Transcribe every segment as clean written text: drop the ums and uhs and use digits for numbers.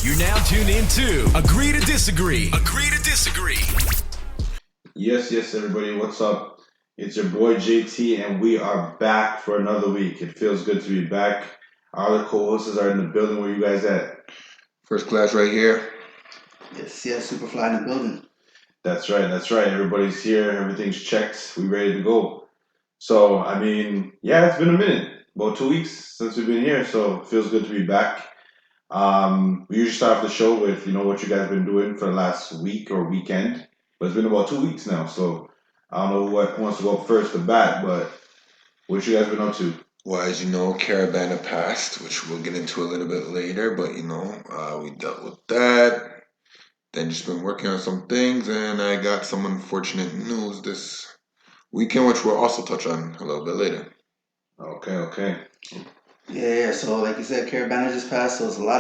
You're now tuned into Agree to Disagree. Agree to Disagree. Yes, everybody. What's up? It's your boy JT, and we are back for another week. It feels good to be back. Our other co-hosts are in the building. Where you guys at? First class right here. Yes, Superfly in the building. That's right. Everybody's here. Everything's checked. We ready to go. So, yeah, it's been a minute. About 2 weeks since we've been here, so it feels good to be back. We usually start off the show with, what you guys been doing for the last week or weekend. But it's been about 2 weeks now, so I don't know what wants to go up first to bat, but what you guys been up to? Well, as you know, Caribana passed, which we'll get into a little bit later, but we dealt with that. Then just been working on some things, and I got some unfortunate news this weekend, which we'll also touch on a little bit later. Okay. Yeah. So like you said, Caribana just passed, so it's a lot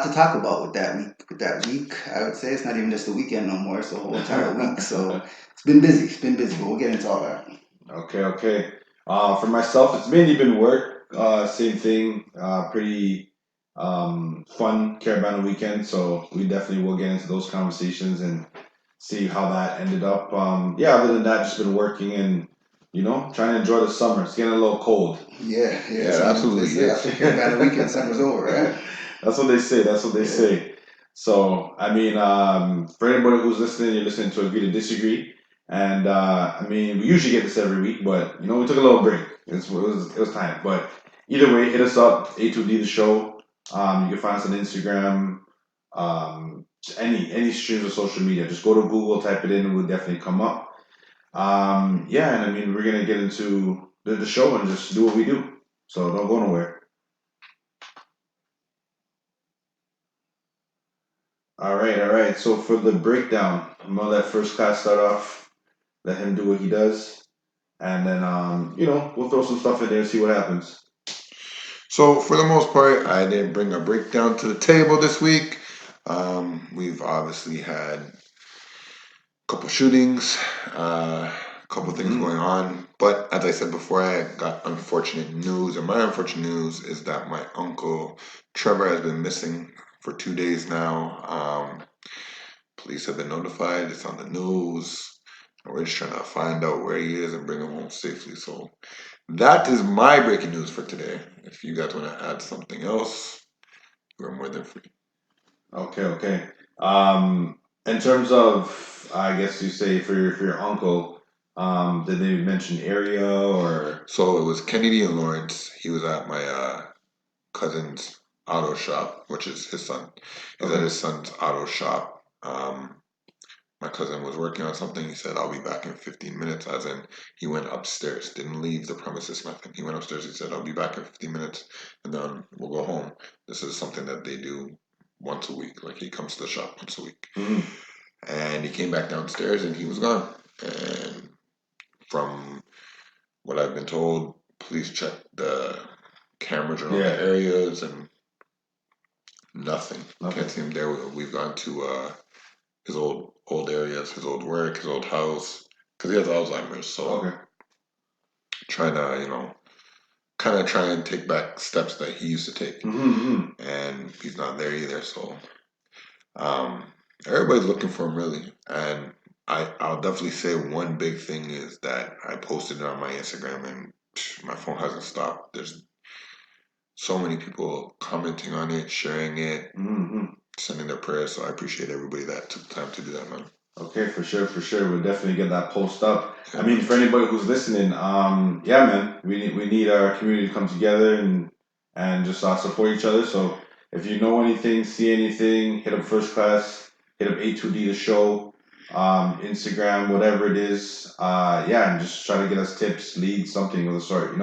to talk about with that week. I would say it's not even just the weekend no more; it's the whole entire week. So it's been busy. But we'll get into all that. Okay. For myself, it's mainly been work. Same thing. Pretty fun Carabana weekend. So we definitely will get into those conversations and see how that ended up. Yeah. Other than that, just been working and trying to enjoy the summer. It's getting a little cold. Yeah. Yeah, absolutely, They say yes. after Caribana weekend, summer's over, right? That's what they say. That's what they Yeah. say. So, for anybody who's listening, you're listening to Agree to Disagree. And, we usually get this every week, but, we took a little break. It was time. But either way, hit us up, A2D the show. You can find us on Instagram, any streams of social media. Just go to Google, type it in, and we'll definitely come up. Yeah, and we're going to get into the show and just do what we do. So don't go nowhere. All right. So for the breakdown, I'm gonna let first class start off. Let him do what he does, and then we'll throw some stuff in there and see what happens. So for the most part, I didn't bring a breakdown to the table this week. We've obviously had a couple shootings, a couple things Mm-hmm. going on. But as I said before, I got unfortunate news. And my unfortunate news is that my uncle Trevor has been missing for 2 days now. Police have been notified. It's on the news. And we're just trying to find out where he is and bring him home safely. So that is my breaking news for today. If you guys want to add something else, you're more than free. Okay. In terms of, I guess you say for your uncle, did they mention area or? So it was Kennedy and Lawrence. He was at my cousin's auto shop, which is his son. He's at Okay. his son's auto shop. My cousin was working on something. He said, I'll be back in 15 minutes. As in, he went upstairs, didn't leave the premises, nothing. He went upstairs. He said, I'll be back in 15 minutes and then we'll go home. This is something that they do once a week. Like he comes to the shop once a week. Mm-hmm. And he came back downstairs and he was gone. And from what I've been told, police checked the cameras around the Yeah. areas and nothing. Okay. Can't see him there. We've gone to his old areas, his old work, his old house, because he has Alzheimer's. So Okay. trying to, kind of try and take back steps that he used to take, Mm-hmm. and he's not there either. So um, everybody's looking for him really, and I'll definitely say one big thing is that I posted it on my Instagram, and my phone hasn't stopped. There's so many people commenting on it, sharing it, Mm-hmm. sending their prayers. So I appreciate everybody that took the time to do that, man. Okay, for sure. We'll definitely get that post up. Yeah. For anybody who's listening, yeah, man, we need our community to come together and just support each other. So if you know anything, see anything, hit up First Class, hit up A2D the show, Instagram, whatever it is. Yeah, and just try to get us tips, leads, something of the sort.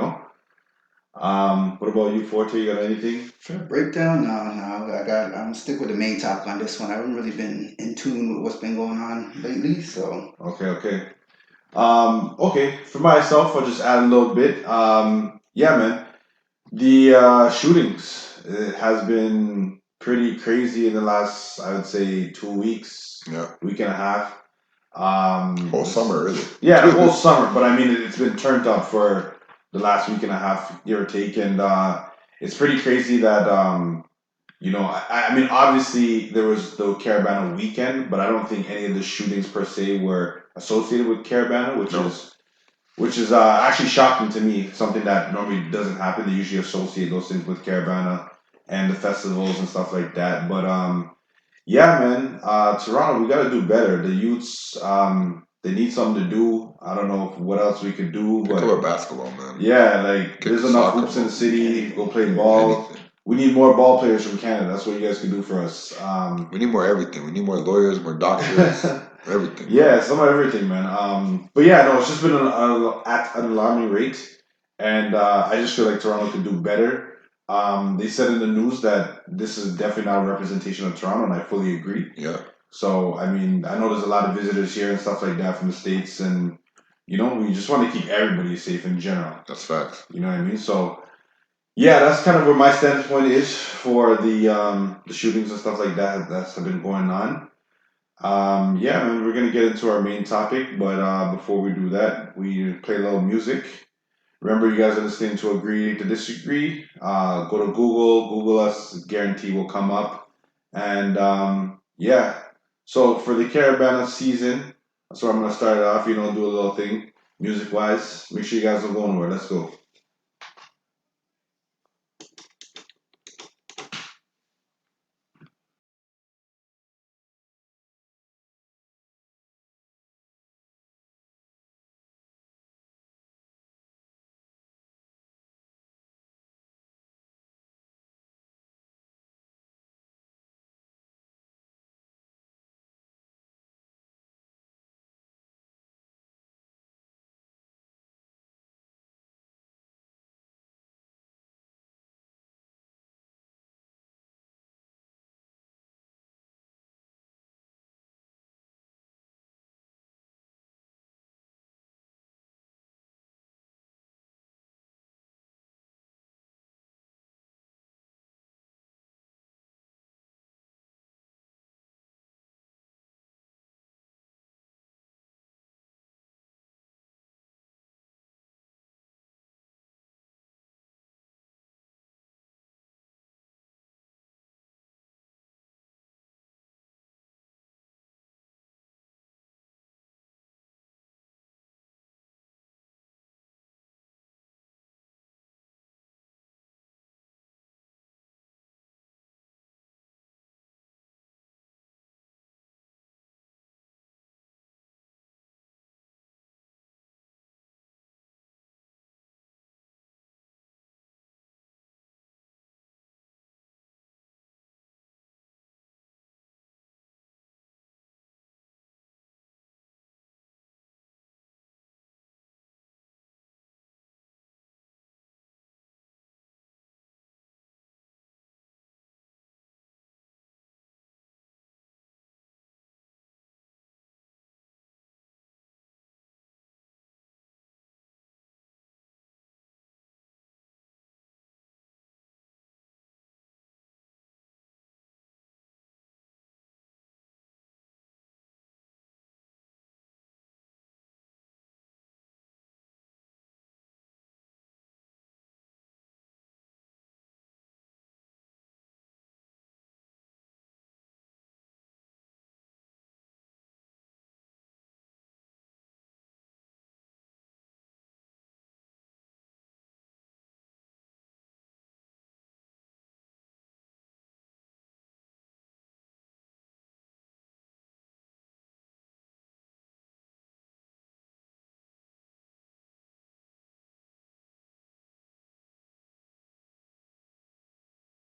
What about you, Forte? You got anything? For a breakdown, no. I'm gonna stick with the main topic on this one. I haven't really been in tune with what's been going on lately, so Okay. Okay. For myself, I'll just add a little bit. Yeah, man. The shootings, it has been pretty crazy in the last, I would say, 2 weeks, Yeah. week and a half. Whole summer, really. Yeah, the whole summer, but it's been turned up for the last week and a half, give or take, and it's pretty crazy that I mean, obviously there was the Caribana weekend, but I don't think any of the shootings per se were associated with Caribana, which No. is actually shocking to me. Something that normally doesn't happen. They usually associate those things with Caribana and the festivals and stuff like that. But yeah, man, Toronto, we got to do better. The youths, they need something to do. I don't know what else we could do, Think but about basketball, man. yeah, like Get there's the enough soccer hoops in the ball. city. Go play Yeah. ball. Anything. We need more ball players from Canada. That's what you guys can do for us. We need more everything. We need more lawyers, more doctors, everything. Yeah, some of everything, man. But yeah, no, it's just been at an alarming rate, and I just feel like Toronto could do better. They said in the news that this is definitely not a representation of Toronto, and I fully agree. Yeah, So, I mean, I know there's a lot of visitors here and stuff like that from the States, and we just want to keep everybody safe in general. that's facts. You know what I mean? So, yeah, that's kind of where my standpoint is for the shootings and stuff like that that's been going on. Yeah, man, we're gonna get into our main topic, but before we do that, we play a little music. Remember, you guys are listening to Agree to Disagree. Go to Google us, guarantee will come up. And yeah, so for the Carabana season, that's where I'm gonna start it off. Do a little thing music wise. Make sure you guys don't go nowhere. Let's go.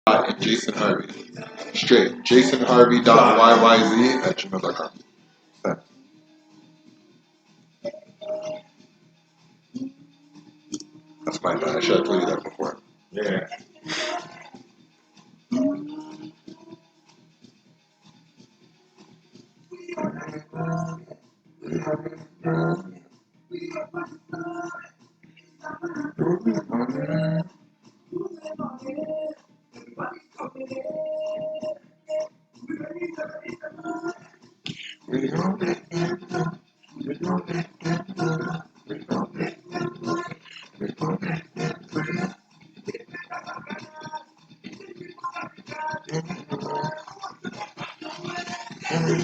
And Jason Harvey. Straight. JasonHarvey.yyz@gmail.com. That's my bad. I should have told you that before. Yeah. Can you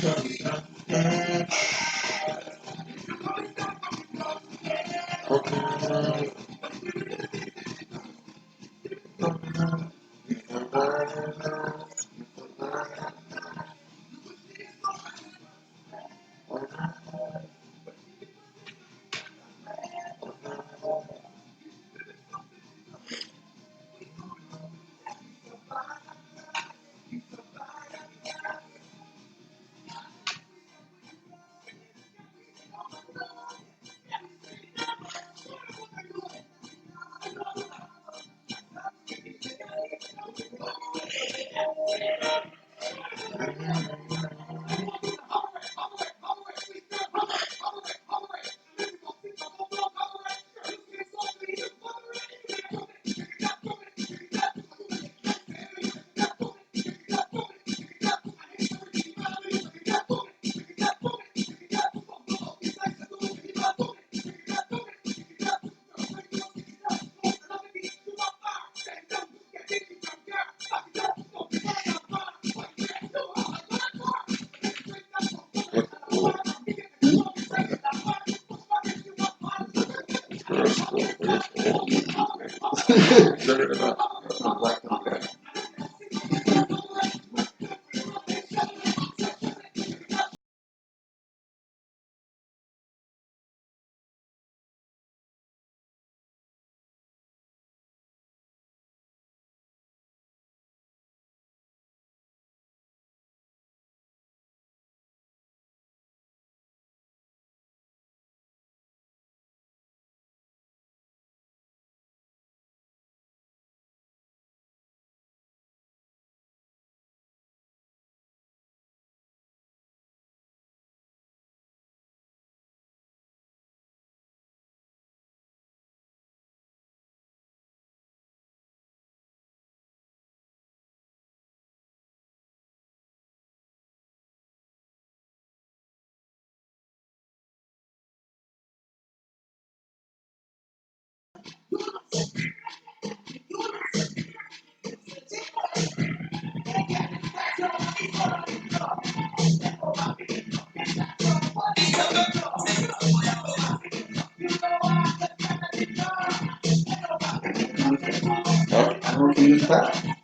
use that?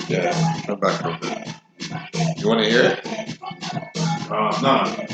Yeah, come back a bit. You want to hear it? No.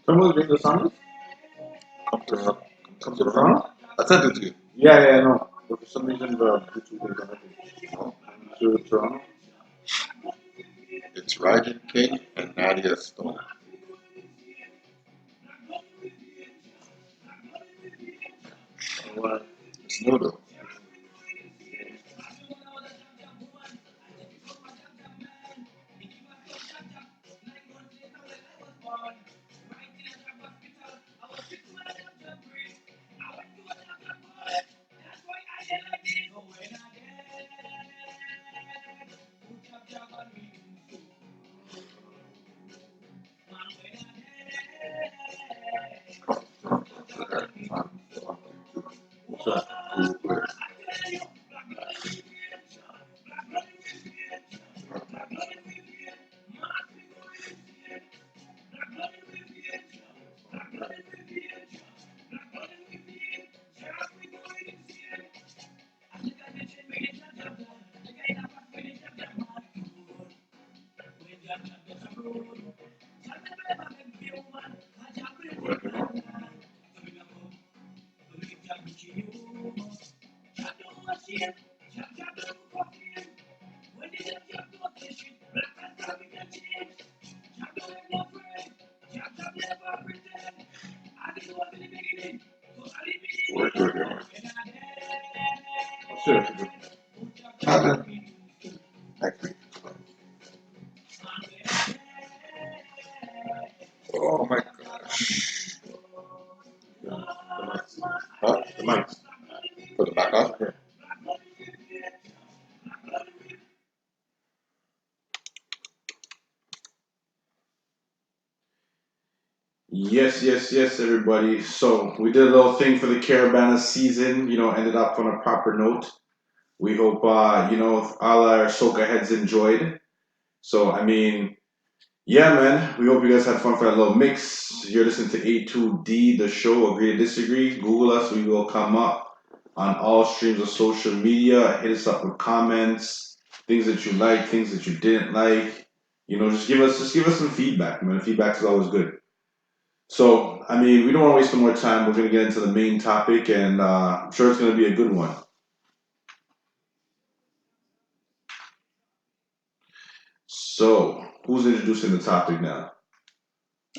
Someone doing the song? Come to Come come to to the Toronto. front? I sent it to you. Yeah, yeah, no. But for some reason, the Bluetooth is on. No, To Toronto? it's Ryan King and Nadia Stone. What? It's new though. So, Work with him. sure. Next week. Oh my gosh. Huh? The mics. Put it back on? Yeah. Yes, yes, yes, everybody. So we did a little thing for the Caribana season. Ended up on a proper note. We hope all our Soca heads enjoyed. So yeah, man. We hope you guys had fun for that little mix. You're listening to A2D, the show. Agree to disagree. Google us. We will come up on all streams of social media. Hit us up with comments, things that you like, things that you didn't like. Just give us some feedback, man. Feedback is always good. So, we don't want to waste no more time. We're going to get into the main topic, and I'm sure it's going to be a good one. So, who's introducing the topic now?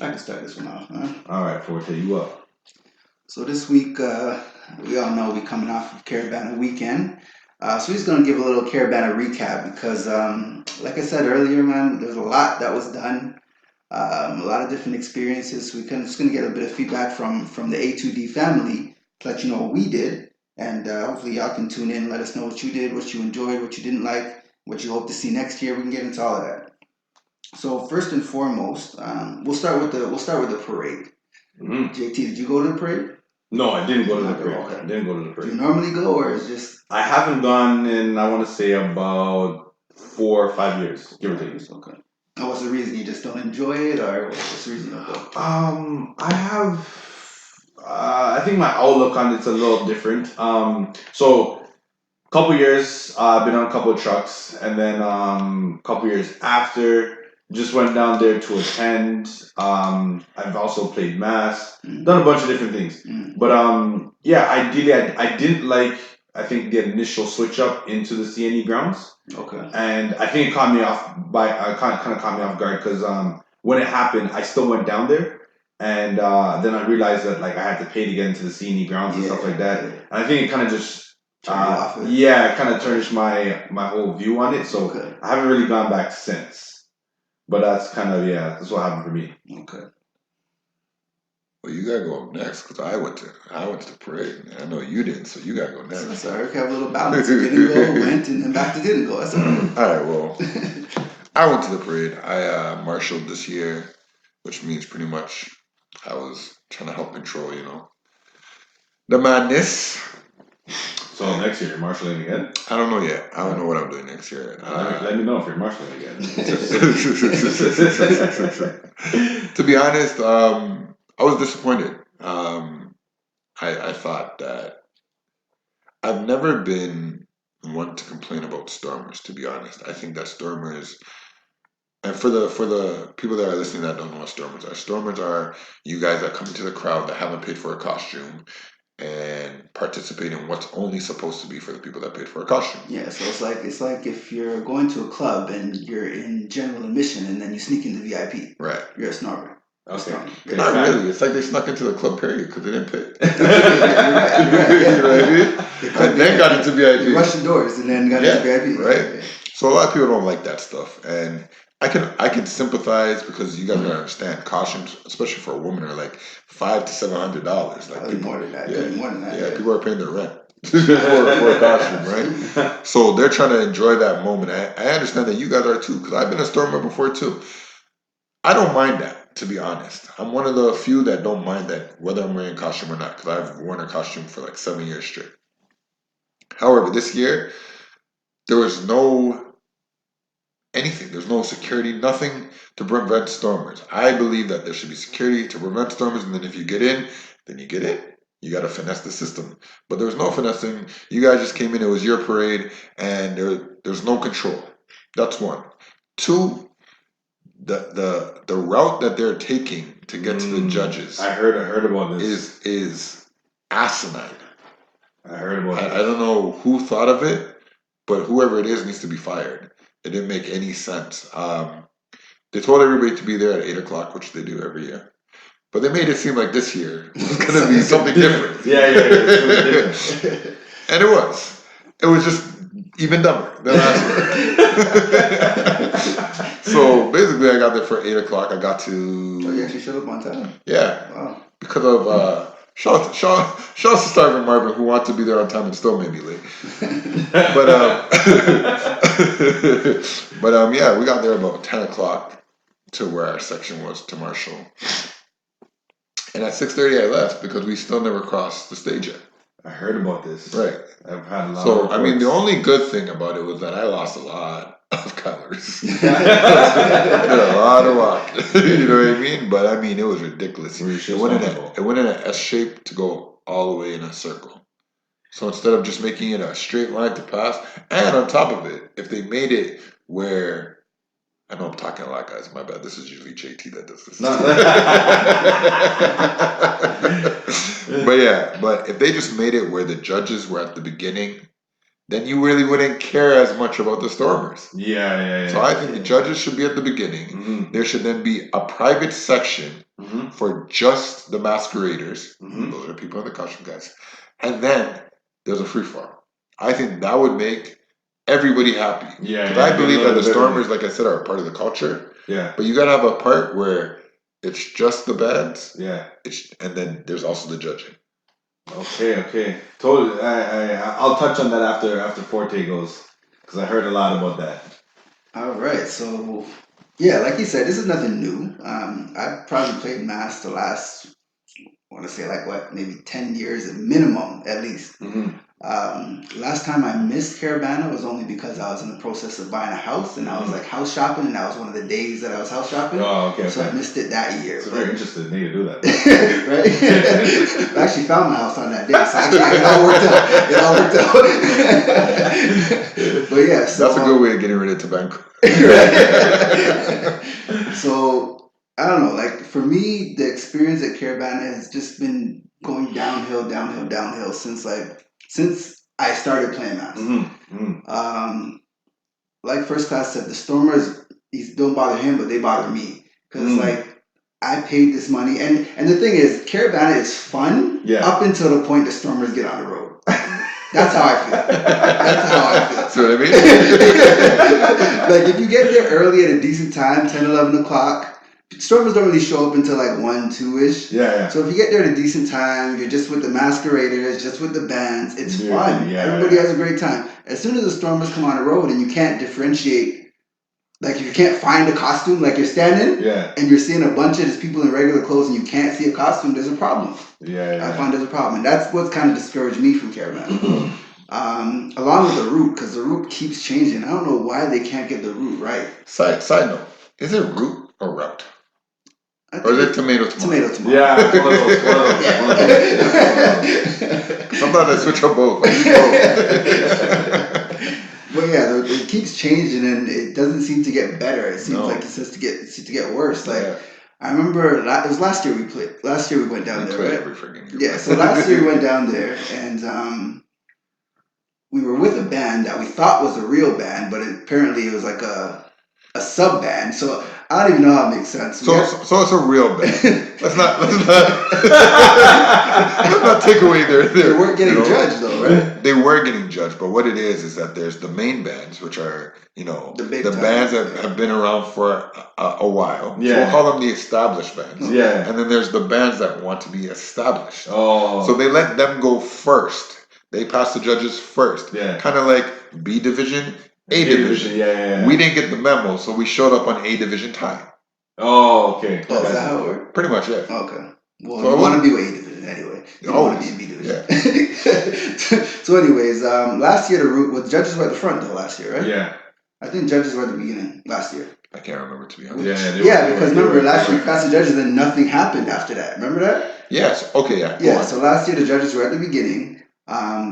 I can start this one off. Huh? All right, Forte, you up. So this week, we all know we're coming off of Caribana weekend. So we're just gonna give a little Caribana recap because, like I said earlier, man, there's a lot that was done, a lot of different experiences. We can just gonna get a bit of feedback from the A2D family to let you know what we did, and hopefully y'all can tune in, and let us know what you did, what you enjoyed, what you didn't like, what you hope to see next year. We can get into all of that. So first and foremost, we'll start with the parade. Mm-hmm. JT, did you go to the parade? No, I didn't go to the Not go. parade. Okay. I didn't go to the Do you parade. normally go, or is just I haven't gone in, I want to say, about 4 or 5 years, give or take. okay? And what's the reason? You just don't enjoy it, or what's the reason you don't go? I have. I think my outlook on it's a little different. So couple years, I've been on a couple of trucks, and then couple years after, just went down there to attend. I've also played mass, done a bunch of different things. Mm. But yeah, ideally, I didn't like. I think the initial switch up into the CNE grounds, Okay. and I think it caught me off kind of caught me off guard because when it happened, I still went down there. And then I realized that like I had to pay to get into the CNE grounds and stuff like that. And I think it kind of just Turn you off it. yeah, it kind of tarnished my whole view on it. So Okay. I haven't really gone back since. But that's kind of that's what happened for me. Okay. Well, you gotta go up next because I went to the parade. Man. I know you didn't, so you gotta go So next. sorry, we have a little balance. Didn't go, went, and then back to didn't go. That's all right. All right, well, I went to the parade. I marshaled this year, which means pretty much I was trying to help control, the madness. So next year you're marshalling again. I don't know yet. I don't know what I'm doing next year. Let me know if you're marshalling again. To be honest, I was disappointed. I thought that I've never been one to complain about Stormers, to be honest. I think that Stormers And for the people that are listening that don't know what stormers are you guys that come into the crowd that haven't paid for a costume and participate in what's only supposed to be for the people that paid for a costume. Yeah, so it's like if you're going to a club and you're in general admission and then you sneak into VIP. Right. You're a snorber. Okay. Not really. It's like they snuck into the club period because they didn't pay. You're right, You know what I mean? And then got into You VIP. rushed the doors and then got into VIP. Right. Yeah. So a lot of people don't like that stuff, and I can sympathize because you guys gotta understand costumes, especially for a woman, are like $500 to $700. Like Probably more than that. yeah, Could be more than that. yeah, people are paying their rent for a costume, right? So they're trying to enjoy that moment. I understand that you guys are too, because I've been a stormer before too. I don't mind that, to be honest. I'm one of the few that don't mind that whether I'm wearing a costume or not, because I've worn a costume for like 7 years straight. However, this year there was no anything. There's no security, nothing to prevent stormers. I believe that there should be security to prevent stormers, and then if you get in, then you get in. You got to finesse the system. But there was no finessing. You guys just came in. It was your parade, and there's no control. That's one. Two, the route that they're taking to get to the judges. I heard about this. Is asinine. I heard about I don't know who thought of it, but whoever it is needs to be fired. It didn't make any sense. They told everybody to be there at 8 o'clock, which they do every year. But they made it seem like this year was going to be something different. Yeah. And it was. It was just even dumber than last year. So basically, I got there for 8 o'clock. I got to. Oh, you actually showed up on time. Yeah. Wow. Because of shout out to Starvin Marvin, who wanted to be there on time and still made me late. But yeah, we got there about 10 o'clock to where our section was to Marshall. And at 6:30 I left because we still never crossed the stage yet. I heard about this. Right. I've had a lot So of I mean, the reports. only good thing about it was that I lost a lot of calories. Did a lot of walk. You know what I mean? But I mean, it was ridiculous. It went in an S shape to go all the way in a circle. So instead of just making it a straight line to pass, and on top of it, if they made it where I know I'm talking a lot, guys. My bad. This is usually JT that does this. But if they just made it where the judges were at the beginning, then you really wouldn't care as much about the stormers. Yeah. So I think the judges should be at the beginning. Mm-hmm. There should then be a private section for just the masqueraders. Those are people in the costume guys. And then there's a free for all. I think that would make everybody happy. Yeah. Because I believe that the stormers, like I said, are a part of the culture. Yeah. But you gotta have a part where it's just the bands. Yeah. And then there's also the judging. Okay. Totally. I'll touch on that after Forte goes, because I heard a lot about that. All right, so yeah, like you said, this is nothing new. I've probably played Mass the last, I want to say like what, maybe 10 years at minimum, at least. Last time I missed Caribana was only because I was in the process of buying a house, and I was like house shopping, and that was one of the days that I was house shopping. Oh, okay. So I missed it that year. It's very interesting of me to do that. Right? I actually found my house on that day, so actually it all worked out. But yeah, so that's a good way of getting rid of tobacco. So I don't know, like for me, the experience at Caribana has just been going downhill since I started playing Mass. Like First Class said, the Stormers, don't bother him, but they bother me. Because like, I paid this money. And the thing is, Caribana is fun up until the point the Stormers get on the road. That's how I feel. See what I mean? Like, if you get there early at a decent time, 10, 11 o'clock, Stormers don't really show up until like 1, 2-ish. Yeah. So if you get there at a decent time, you're just with the masqueraders, just with the bands, it's fun. Everybody has a great time. As soon as the Stormers come on the road and you can't differentiate, like if you can't find a costume, like you're standing and you're seeing a bunch of just people in regular clothes and you can't see a costume, there's a problem. I find there's a problem. And that's what's kind of discouraged me from Caribana. Along with the route, because the route keeps changing. I don't know why they can't get the route right. Side note, is it route or route? Or is it tomato? Yeah, one of those. Sometimes I switch up both. But yeah, it keeps changing, and it doesn't seem to get better. It seems No. like it seems to get worse. Like Yeah. I remember it was last year we played. Last year we went down We there, play right? every freaking year. Yeah. So last year we went down there, and we were with a band that we thought was a real band, but apparently it was like a sub band. So I don't even know how it makes sense. So it's a real band. Let's not take away their they weren't getting judged though, right? They were getting judged, but what it is that there's the main bands, which are The big the time, bands that yeah. have been around for a while. So Yeah. we'll call them the established bands. Yeah. And then there's the bands that want to be established. Oh. So they let them go first. They pass the judges first. Yeah. Kind of like B division, A division. Yeah. We didn't get the memo, so we showed up on A division time. Oh, okay. Oh, is that how it works? Pretty much, yeah. Okay. Well, So you it want to wasn't- be with A division anyway. You don't want to Always. be in B division. So, anyways, last year the judges were at the front though. Last year, right? Yeah. I think judges were at the beginning last year. I can't remember, to be honest. Yeah. Because remember last year we passed the judges and nothing happened after that. Remember that? Yes. Okay. Yeah. Go Yeah. on. So last year the judges were at the beginning.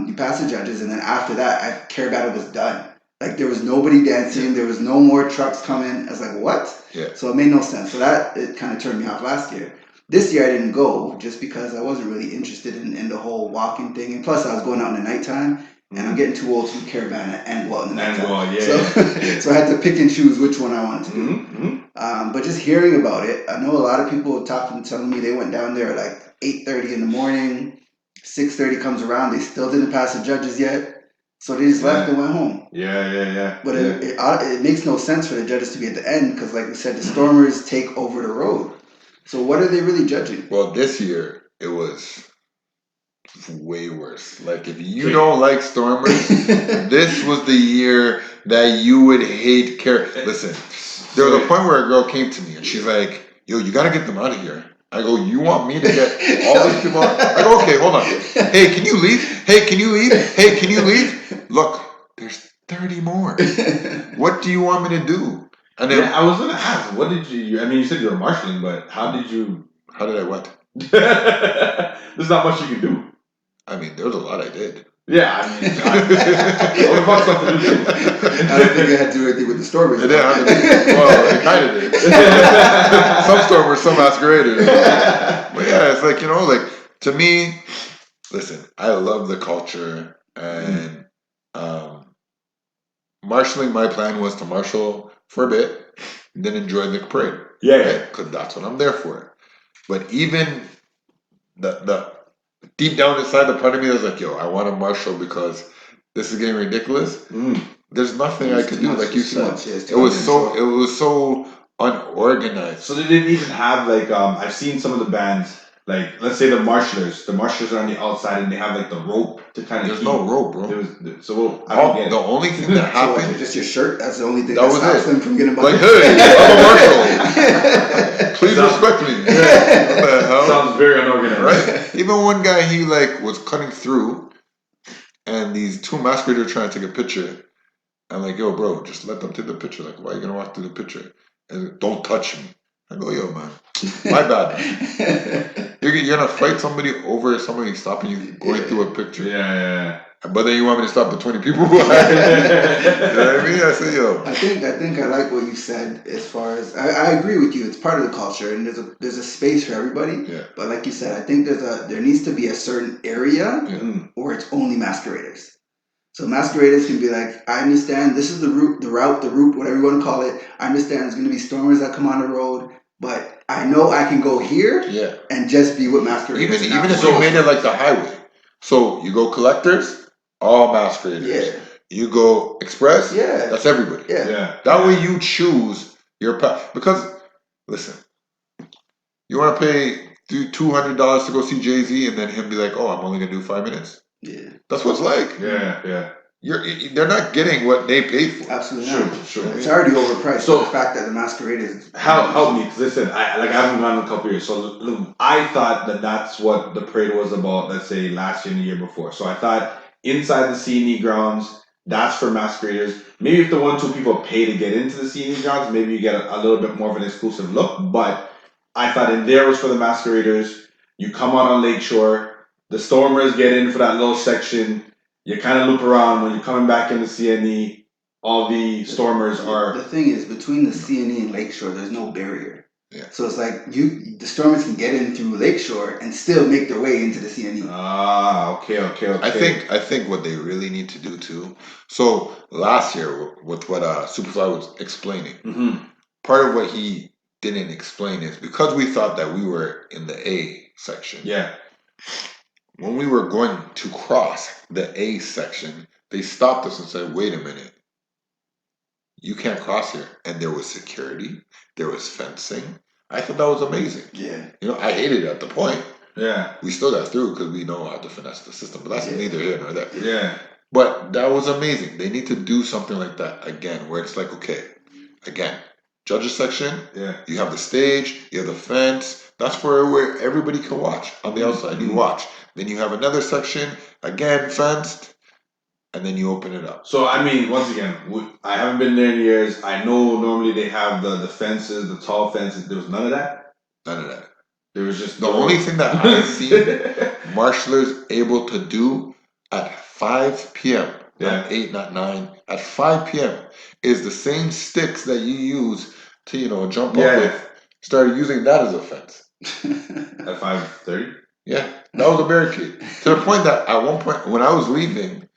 You passed the judges, and then after that, Caribana was done. Like there was nobody dancing. There was no more trucks coming. I was like, what? Yeah. So it made no sense. So it kind of turned me off last year. This year I didn't go just because I wasn't really interested in the whole walking thing. And plus I was going out in the nighttime, and I'm getting too old to do Caribana and go out in the nighttime. So I had to pick and choose which one I wanted to do. Mm-hmm. But just hearing about it, I know a lot of people telling me they went down there at like 8:30 in the morning, 6:30 comes around, they still didn't pass the judges yet. So they just left and went home. Yeah. But it makes no sense for the judges to be at the end because, like we said, the Stormers take over the road. So what are they really judging? Well, this year it was way worse. Like if you don't like Stormers, this was the year that you would hate Listen, there was a point where a girl came to me and she's like, "Yo, you gotta get them out of here." I go, "You want me to get all these people out?" I go, "Okay, hold on. Hey, can you leave? Hey, can you leave? Hey, can you leave? Look, there's 30 more. What do you want me to do?" And then I was gonna ask, what did you? I mean, you said you were marshalling, but how did you? how did I what? There's not much you can do. I mean, there was a lot I did. Yeah, I mean, I was stuff to do. I don't think it had to do anything with the Stormers. It didn't have to be. Well, it kind of did. Some Stormers, some masqueraders. But yeah, it's like, like to me, listen, I love the culture, and marshalling, my plan was to marshal for a bit, and then enjoy the parade. Yeah. Because that's what I'm there for. But even the deep down inside the part of me was like, yo, I want to marshal because this is getting ridiculous. There's nothing I could do, like you said. It was so unorganized. So they didn't even have like I've seen some of the bands, like let's say the marshallers. The marshallers are on the outside and they have like the rope to kind of. There's no rope, bro. I don't get it. The only thing that happened. Just your shirt. That's the only thing That that was stops it. them from getting Like, by. hey, I'm a marshal. Please respect me. What the hell? Sounds very unorganized. Right? Even one guy, he like was cutting through, and these two masqueraders were trying to take a picture. I'm like, yo, bro, just let them take the picture. Like, why are you gonna walk through the picture? And like, don't touch me. I go, yo, man, my bad. You're gonna fight somebody over somebody stopping you going through a picture. Yeah. But then you want me to stop the 20 people? You know what I mean? I say, yo. I think I like what you said as far as I agree with you. It's part of the culture, and there's a space for everybody. Yeah. But like you said, I think there needs to be a certain area where it's only masqueraders. So masqueraders can be like, I understand this is the route, whatever you want to call it. I understand there's going to be stormers that come on the road, but I know I can go here and just be with masqueraders. Even if you made it like the highway. So you go collectors, all masqueraders. Yeah. You go express, that's everybody. Yeah. That way you choose your path. Because, listen, you want to pay $200 to go see Jay-Z and then him be like, oh, I'm only going to do 5 minutes. Yeah. That's what it's like. Yeah. They're not getting what they paid for. Absolutely not. Sure. It's already overpriced. So the fact that the masqueraders help me, because listen, I haven't gone in a couple years, so look, I thought that's what the parade was about. Let's say last year and the year before. So I thought inside the CNE grounds, that's for masqueraders. Maybe if the 1-2 people pay to get into the CNE grounds, maybe you get a little bit more of an exclusive look. But I thought in there was for the masqueraders. You come out on Lakeshore. The Stormers get in for that little section. You kind of loop around when you're coming back in the CNE. all the stormers The are. thing is, between the CNE and Lakeshore, there's no barrier. Yeah. So it's like the stormers can get in through Lakeshore and still make their way into the CNE. Ah, okay. I think what they really need to do too. So last year, with what Superfly was explaining, Mm-hmm. part of what he didn't explain is because we thought that we were in the A section. Yeah. When we were going to cross the A section, they stopped us and said, "Wait a minute, you can't cross here." And there was security, there was fencing. I thought that was amazing. Yeah. You know, I hated it at the point. Yeah. We still got through because we know how to finesse the system, but that's neither here nor there. Yeah. But that was amazing. They need to do something like that again, where it's like, okay, again, judges section, Yeah. you have the stage, you have the fence. That's where everybody can watch. On the outside, you watch. Then you have another section, again, fenced, and then you open it up. So I mean, once again, I haven't been there in years. I know normally they have the fences, the tall fences. There was none of that. None of that. There was just The only thing that I've seen marshalers able to do at 5 p.m., not 8, not 9, at 5 p.m. is the same sticks that you use to, jump up with. Started using that as a fence. At 5:30. Yeah, that was a barricade. To the point that at one point when I was leaving,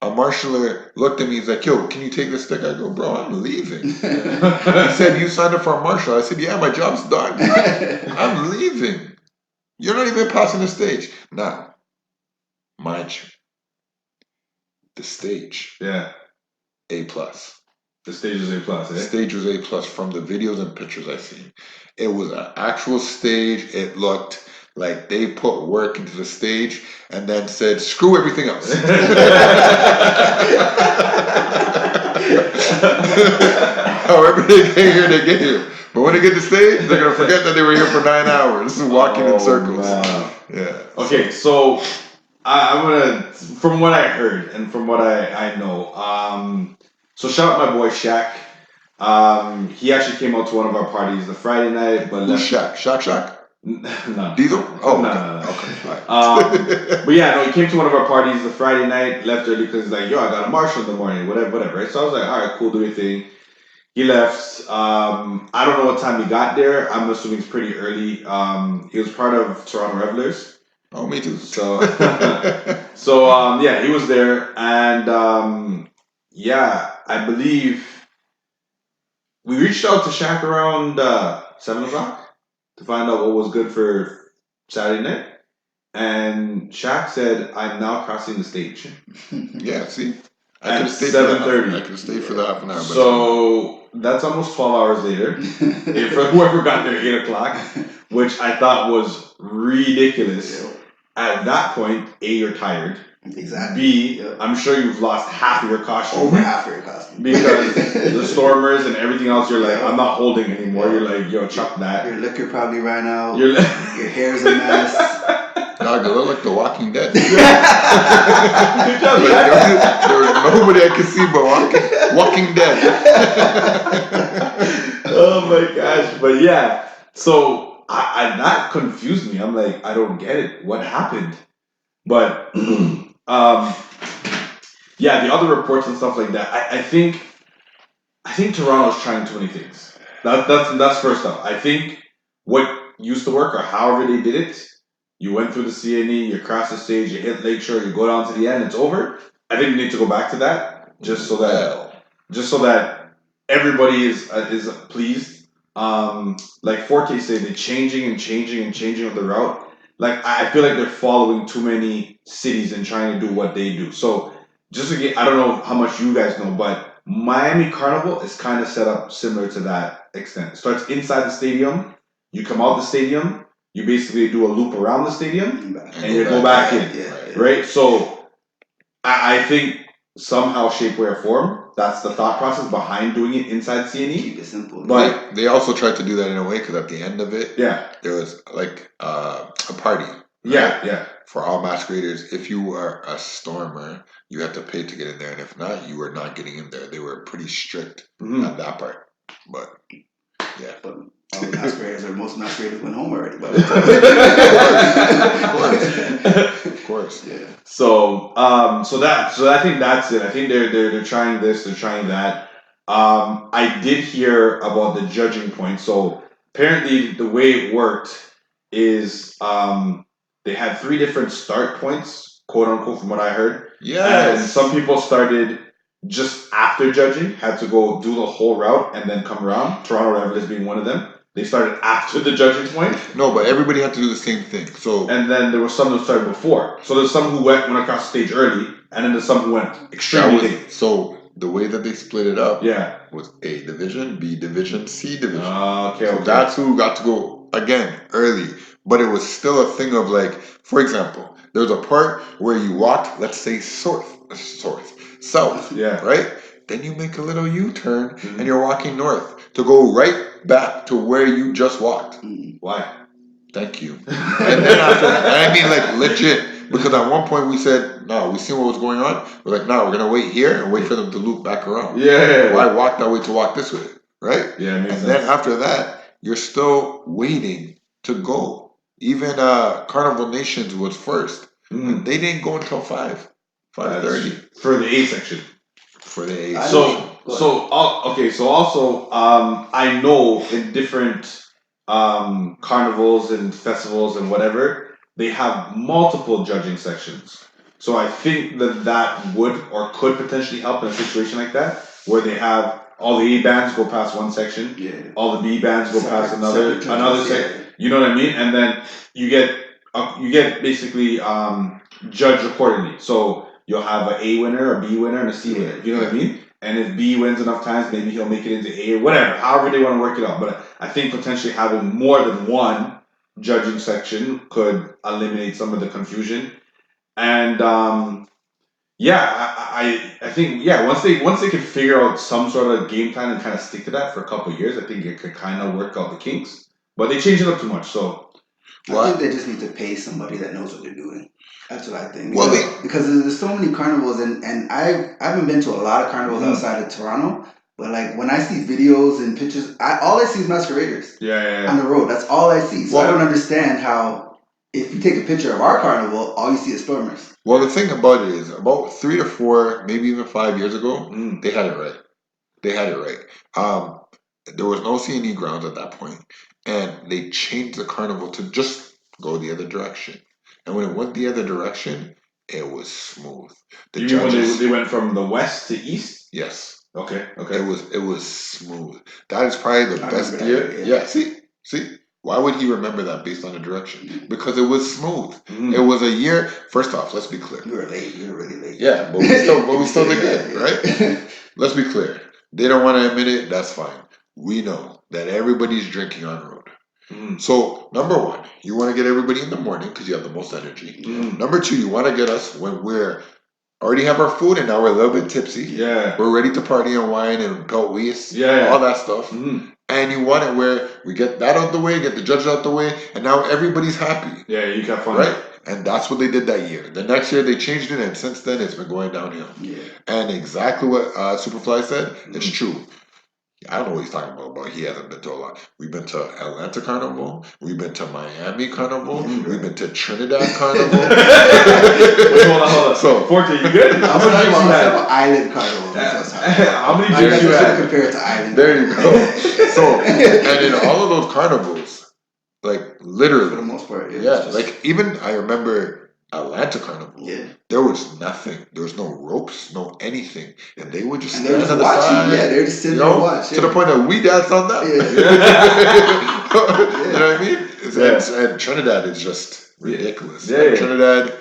a marshaler looked at me. He's like, "Yo, can you take this stick?" I go, "Bro, I'm leaving." He said, "You signed up for a marshal." I said, "Yeah, my job's done. I'm leaving. You're not even passing the stage." Now, mind you, the stage, Yeah. A plus. The stage is A plus. The stage was A plus from the videos and pictures I've seen. It was an actual stage. It looked like they put work into the stage and then said, "Screw everything else." However they get here, they get here. But when they get to stage, they're gonna forget that they were here for 9 hours, walking in circles. Man. Yeah. Okay, so I'm gonna, from what I heard and from what I know, so shout out my boy Shaq. He actually came out to one of our parties the Friday night, but Who's Shaq? Shaq? No. Diesel? Oh, no. okay. All right. But yeah, no, he came to one of our parties the Friday night, left early because he's like, yo, I got a marshal in the morning, whatever, right? So I was like, all right, cool, do your thing. He left. I don't know what time he got there. I'm assuming it's pretty early. He was part of Toronto Revelers. Oh, me too. So, yeah, he was there, and yeah, I believe we reached out to Shaq around 7 o'clock to find out what was good for Saturday night, and Shaq said, "I'm now crossing the stage." Yeah, see, I At could have stayed 7:30. I could have stayed for the half an hour. So that's almost 12 hours later. If whoever got there at 8 o'clock, which I thought was ridiculous. At that point, A, you're tired. Exactly. B, I'm sure you've lost half of your costume. Over half of your costume. Because the stormers and everything else, you're like, I'm not holding anymore. You're like, yo, chuck that. Your liquor probably ran out. Your hair's a mess. God, they look like The Walking Dead. Good job, there was nobody I could see but Walking Dead. Oh my gosh. But yeah, so I that confused me. I'm like, I don't get it. What happened? But yeah, the other reports and stuff like that. I think Toronto's trying too many things. That's first up. I think what used to work, or however they did it, you went through the CNE, you cross the stage, you hit Lakeshore, you go down to the end, it's over. I think we need to go back to that, just so that everybody is pleased. Like Forte said, they're changing with the route. Like I feel like they're following too many cities and trying to do what they do. So just again, I don't know how much you guys know, but Miami Carnival is kind of set up similar to that extent. It starts inside the stadium, you come out the stadium, you basically do a loop around the stadium, and you go back in, right? So I think somehow, shape, way, or form, that's the thought process behind doing it inside CNE. Keep it simple. But they also tried to do that in a way because at the end of it, there was like a party. Right? Yeah. For all masqueraders, if you were a stormer, you had to pay to get in there, and if not, you were not getting in there. They were pretty strict at that part. But yeah. But all the masqueraders, or most masqueraders, went home already. But of course. course. Yeah. So so I think that's it. I think they're trying this, they're trying that. I did hear about the judging point. So apparently the way it worked is they had three different start points, quote unquote, from what I heard. And Yes. some people started just after judging, had to go do the whole route and then come around. Toronto Ravens being one of them. They started after the judging point. No, but everybody had to do the same thing. So And then there was some that started before. So there's some who went across the stage early, and then there's some who went that extremely was late. so the way that they split it up Yeah. was A division, B division, C division. Okay, So okay. that's who got to go again early. But it was still a thing of like, for example, there was a part where you walked, let's say south, Yeah. right? Then you make a little U-turn Mhm. and you're walking north to go right back to where you just walked. Why? Thank you. And then after that, I mean, like legit, because at one point we said, no, we seen what was going on. We're like, no, we're gonna wait here and wait for them to loop back around. Yeah. Why walk that way to walk this way, right? Yeah, it makes And sense. then after that, you're still waiting to go. Even Carnival Nations was first, and they didn't go until 5:30 for the A section. for the A. So also I know in different carnivals and festivals and whatever, they have multiple judging sections. So I think that would or could potentially help in a situation like that, where they have all the A bands go past one section, Yeah. all the B bands go past Separate another judges, section. You know what I mean? And then you get basically judged accordingly. So you'll have an A winner, a B winner, and a C winner. You know what I mean? And if B wins enough times, maybe he'll make it into A or whatever, however they want to work it out. But I think potentially having more than one judging section could eliminate some of the confusion. And yeah, I think once they can figure out some sort of game plan and kind of stick to that for a couple of years, I think it could kind of work out the kinks. But they change it up too much, so I think they just need to pay somebody that knows what they're doing. That's what I think. Well, Because there's so many carnivals, and I haven't been to a lot of carnivals outside of Toronto. But like when I see videos and pictures, all I see is masqueraders on the road. That's all I see. So I don't understand how if you take a picture of our carnival, all you see is stormers. Well, the thing about it is, about 3 to 4, maybe even 5 years ago, they had it right. They had it right. There was no C&E grounds at that point, and they changed the carnival to just go the other direction. And when it went the other direction, it was smooth. The you mean when judges, they went from the west to east? yes, Okay. it was smooth. That is probably the I best remember year. that, Yeah, see. Why would he remember that based on the direction? Because it was smooth. Mhm. It was a year. First off, let's be clear. You were late. You were really late. Yeah, but we still did good, right? Let's be clear. They don't want to admit it. That's fine. We know that everybody's drinking on road. So number one, you want to get everybody in the morning because you have the most energy. Number two, you want to get us when we're already have our food and now we're a little bit tipsy. Yeah. We're ready to party and wine and belt waist. Yeah. All that stuff. And you want it where we get that out the way, get the judges out the way, and now everybody's happy. Yeah, you can have fun. Right? And that's what they did that year. The next year they changed it, and since then it's been going downhill. Yeah. And exactly what Superfly said, it's true. I don't know what he's talking about. He hasn't been to a lot. We've been to Atlanta Carnival. We've been to Miami Carnival. We've been to Trinidad Carnival. Hold on. So, Forte, you good? I'm talking about island carnival. How many I drinks guess you it's had? compared to island. there you go. So, and in all of those carnivals, like literally, For the most part, yeah. Like even I remember Atlanta Carnival. Yeah. There was nothing. There was no ropes, no anything, and they would just And they're stand just on the watching. side. Yeah, they're just sitting there and watching. To the point that we danced on that. Yeah. You know what I mean? And Trinidad is just ridiculous. Yeah. Trinidad.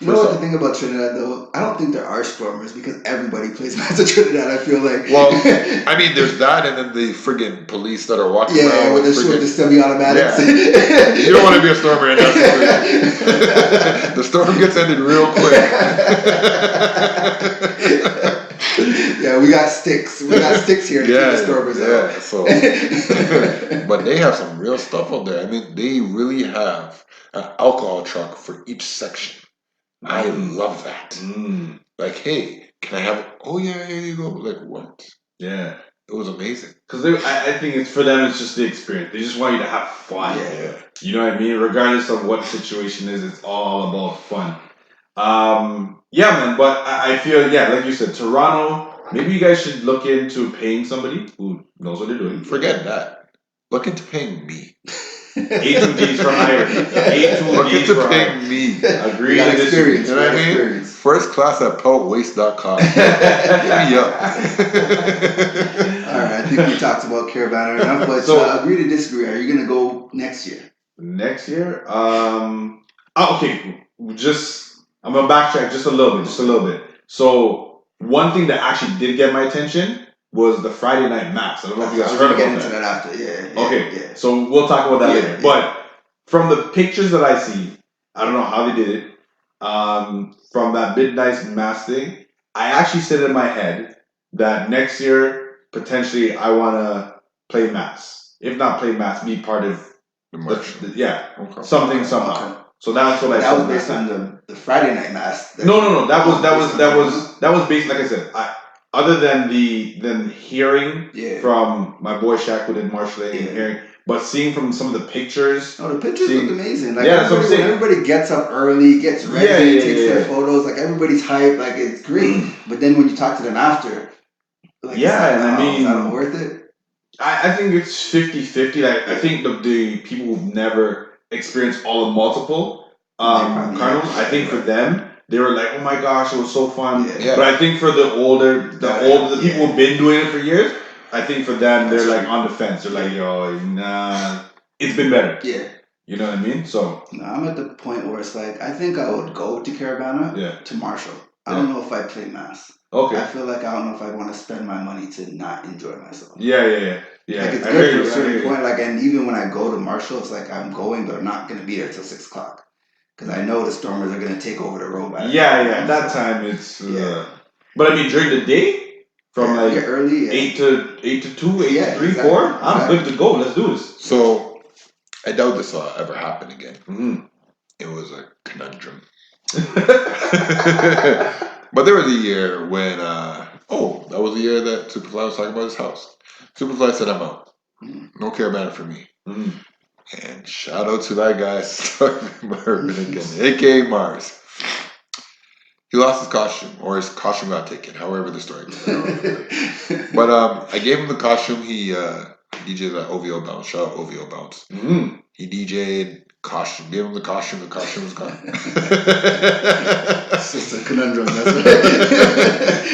You know what the thing about Trinidad though? I don't think there are stormers because everybody plays Master Trinidad. I feel like. Well, I mean, there's that, and then the friggin' police that are walking around with the semi-automatics. Yeah. You don't want to be a stormer in that situation. The storm gets ended real quick. Yeah, we got sticks. We got sticks here to keep the stormers out. So, but they have some real stuff out there. I mean, they really have an alcohol truck for each section. I love that. Like, hey, can I have it? Oh yeah, here you go. Like what? Yeah. It was amazing. Because I think it's for them. It's just the experience. They just want you to have fun. Yeah. You know what I mean? Regardless of what the situation is, it's all about fun. Yeah, man. But I feel, yeah, like you said, Toronto. Maybe you guys should look into paying somebody who knows what they're doing. Forget that. Look into paying me. A2Ds for hire. Look A2Ds into for hire. paying me. Agree We got to disagree. experience. You know what I mean? Experience. First class at peltwaste.com. Hit me up. All right, I think we talked about Caribana enough, but So- agree to disagree. Are you gonna go next year? Next year, okay. I'm gonna backtrack just a little bit. So one thing that actually did get my attention was the Friday night mass. I don't know if you guys I was heard gonna get about into that. that after. Yeah. Okay, Yeah. so we'll talk about that Yeah, later. yeah. But from the pictures that I see, I don't know how they did it. From that midnight mass thing, I actually said in my head that next year potentially I want to play mass. If not play mass, be part of The marshal. yeah, Okay. something somehow. Okay. So that's what I That said. was based on the Friday night mass. No. That was based on based. Like I said, other than hearing Yeah. from my boy Shaq who did marshalling and Yeah. hearing, but seeing from some of the pictures. Oh, the pictures See- look amazing. Like Yeah, that's what I'm everybody, when saying. everybody gets up early, gets ready, Yeah, takes their yeah. photos, like everybody's hyped, like it's great. But then when you talk to them after, like Yeah, it's like, and I oh, is that mean- worth it? I think it's 50-50. I think the people who've never experienced all the multiple probably- carnivals, I think for them, they were like, oh my gosh, it was so fun. Yeah. But I think for the older the people who've been doing it for years, I think for them they're That's like true. on the fence. They're like, yo, nah, it's been better. Yeah. You know what I mean? So No, I'm at the point where it's like I think I would go to Caribana yeah, to Marshall. I don't know if I'd play mass. I okay, feel like I don't know if I'd want to spend my money to not enjoy myself. yeah. Like it's I good hear for a you, I certain hear you. point. Like, and even when I go to Marshall, it's like I'm going, but I'm not gonna be there till 6 o'clock because I know the Stormers are gonna take over the road. By Yeah, then, that so- time it's. Yeah. But I mean, during the day, from Yeah, like get early. Yeah. 8 to 2, 8 Yeah, to 3, exactly, 4. I'm exactly. good to go. Let's do this. So I doubt this will ever happen again. Mhm. It was a conundrum. But there was a year when, that was the year that Superfly was talking about his house. Superfly said, I'm out. No Caribana for me. Mhm. And shout out to that guy, Marvin again, aka Mars. He lost his costume, or his costume got taken, however the story goes. I don't know. But I gave him the costume. He DJ'd at OVO Bounce. Shout out OVO Bounce. Mhm. He DJ'd costume. Gave him the costume. The costume was gone. It's just a conundrum. That's right.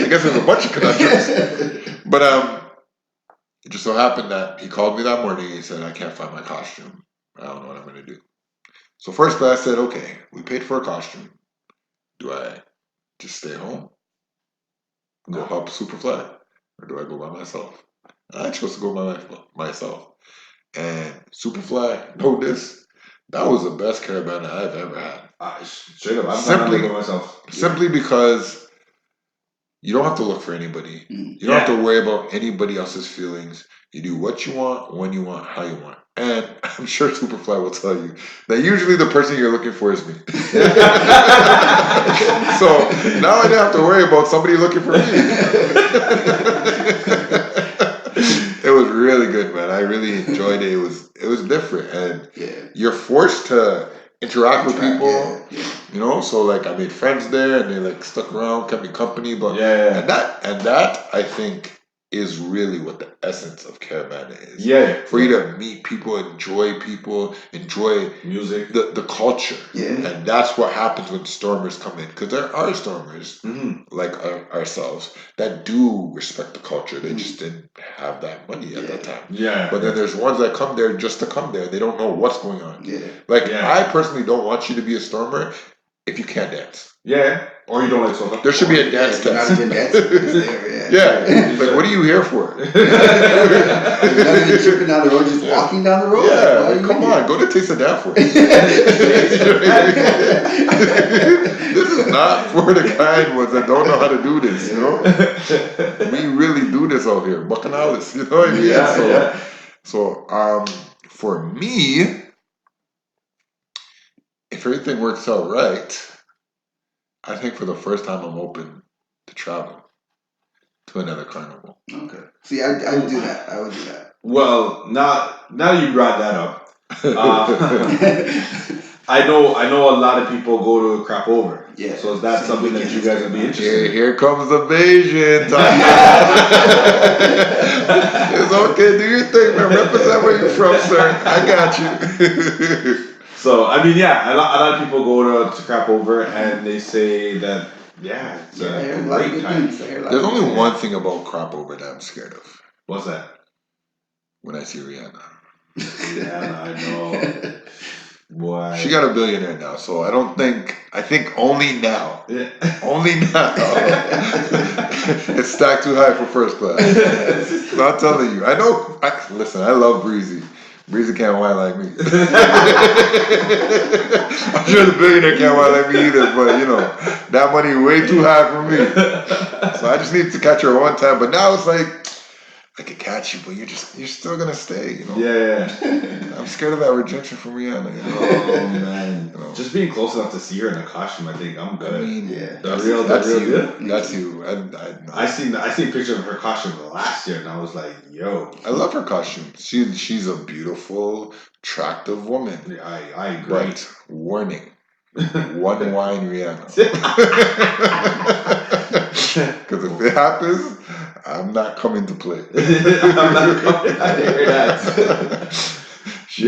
I guess there's a bunch of conundrums. But it just so happened that he called me that morning. He said, I can't find my costume. I don't know what I'm going to do. So first I said, okay, we paid for a costume. Do I just stay home? Go help Superfly? Or do I go by myself? And I chose to go by myself. And Superfly, know this, that was the best Caribana I've ever had. Straight up, I'm Simply- not by myself. Simply because you don't have to look for anybody. You don't have to worry about anybody else's feelings. You do what you want, when you want, how you want. And I'm sure Superfly will tell you that usually the person you're looking for is me. So now I don't have to worry about somebody looking for me. It was really good, man. I really enjoyed it. It was different, and Yeah. you're forced to interact with people. Yeah. You know, so like I made friends there, and they like stuck around, kept me company. But Yeah. and that I think is really what the essence of Caribana is. Yeah. For you to meet people, enjoy Music. the culture. Yeah. And that's what happens when stormers come in. Because there are stormers Mhm. like ourselves that do respect the culture. They just didn't have that money at that time. Yeah. But then there's ones that come there just to come there. They don't know what's going on. Yeah. Like Yeah. I personally don't want you to be a stormer if you can't dance. Yeah. Or you don't like soca. There should be a dance You're not test. even dancing. It's there, Yeah. Like what are you here for? You're not even tripping down the road, just walking down the road. Yeah, Like, why are like, you come in on, go to Taste of Danforth. here? This is not for the kind ones that don't know how to do this, you know? We really do this out here, Bacchanales, you know what I mean? Yeah. So, for me, if everything works out right, I think for the first time I'm open to travel to another carnival. Okay. See, I would do that. I would do that. Well, now you brought that up. I know a lot of people go to crap over. Yeah. So is that Same something that weekend you as guys would be Caribana. interested in? Here comes the Bayesian talking. It's okay, do your thing, man. Represent where you're from, sir. I got you. So I mean, yeah, a lot of people go to crap over, and they say that it's Yeah, I a heard a lot of great good time. things. I heard a lot There's of good only things. one thing about crop over that I'm scared of. What's that? When I see Rihanna. Yeah, I know. Boy. She got a billionaire now, so I think only now. Yeah. Only now. It's stacked too high for first class. So I'm telling you, listen, I love Breezy. Breezy can't whine like me. I'm sure the billionaire can't whine like me either, but that money way too high for me. So I just need to catch her one time, but now it's like, I could catch you, but you're still gonna stay, Yeah. I'm scared of that rejection from Rihanna, Oh man. You know. Just being close enough to see her in a costume, I think I'm good. I mean, Yeah. The real deal. That's you. I seen a picture of her costume last year, and I was like, "Yo." I love her costume. She's a beautiful, attractive woman. Yeah, I agree. But warning, one wine Rihanna. Because if it happens, I'm not coming to play. I'm not coming. I hear that. She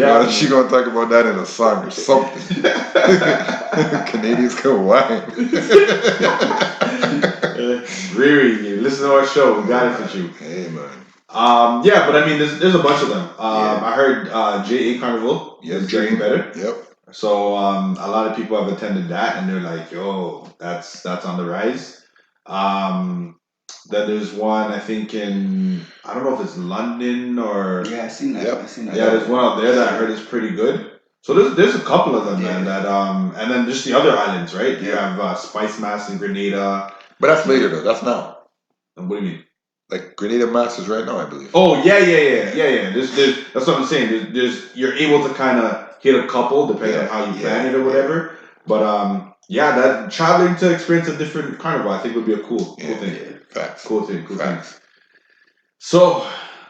gonna talk about that in a song or something. Canadians can whine. Riri, you listen to our show. We got it for you. Hey man. Yeah, but I mean, there's a bunch of them. I heard JA Carnival is getting better. Yep. So a lot of people have attended that, and they're like, "Yo, that's on the rise." Then there's one I think I don't know if it's London or Yeah, I seen that. Yep. I seen that. yeah, there's one out there that I heard is pretty good. So there's a couple of them, man. That and then just the other islands, right? You have Spice Mass and Grenada. But that's later though. That's now. And what do you mean? Like Grenada Mass is right now, I believe. Oh yeah. There's that's what I'm saying. There's you're able to kind of hit a couple depending on how you plan it or whatever. But that traveling to experience a different carnival, I think would be a cool thing. Yeah. Facts. Cool thing. Facts. So,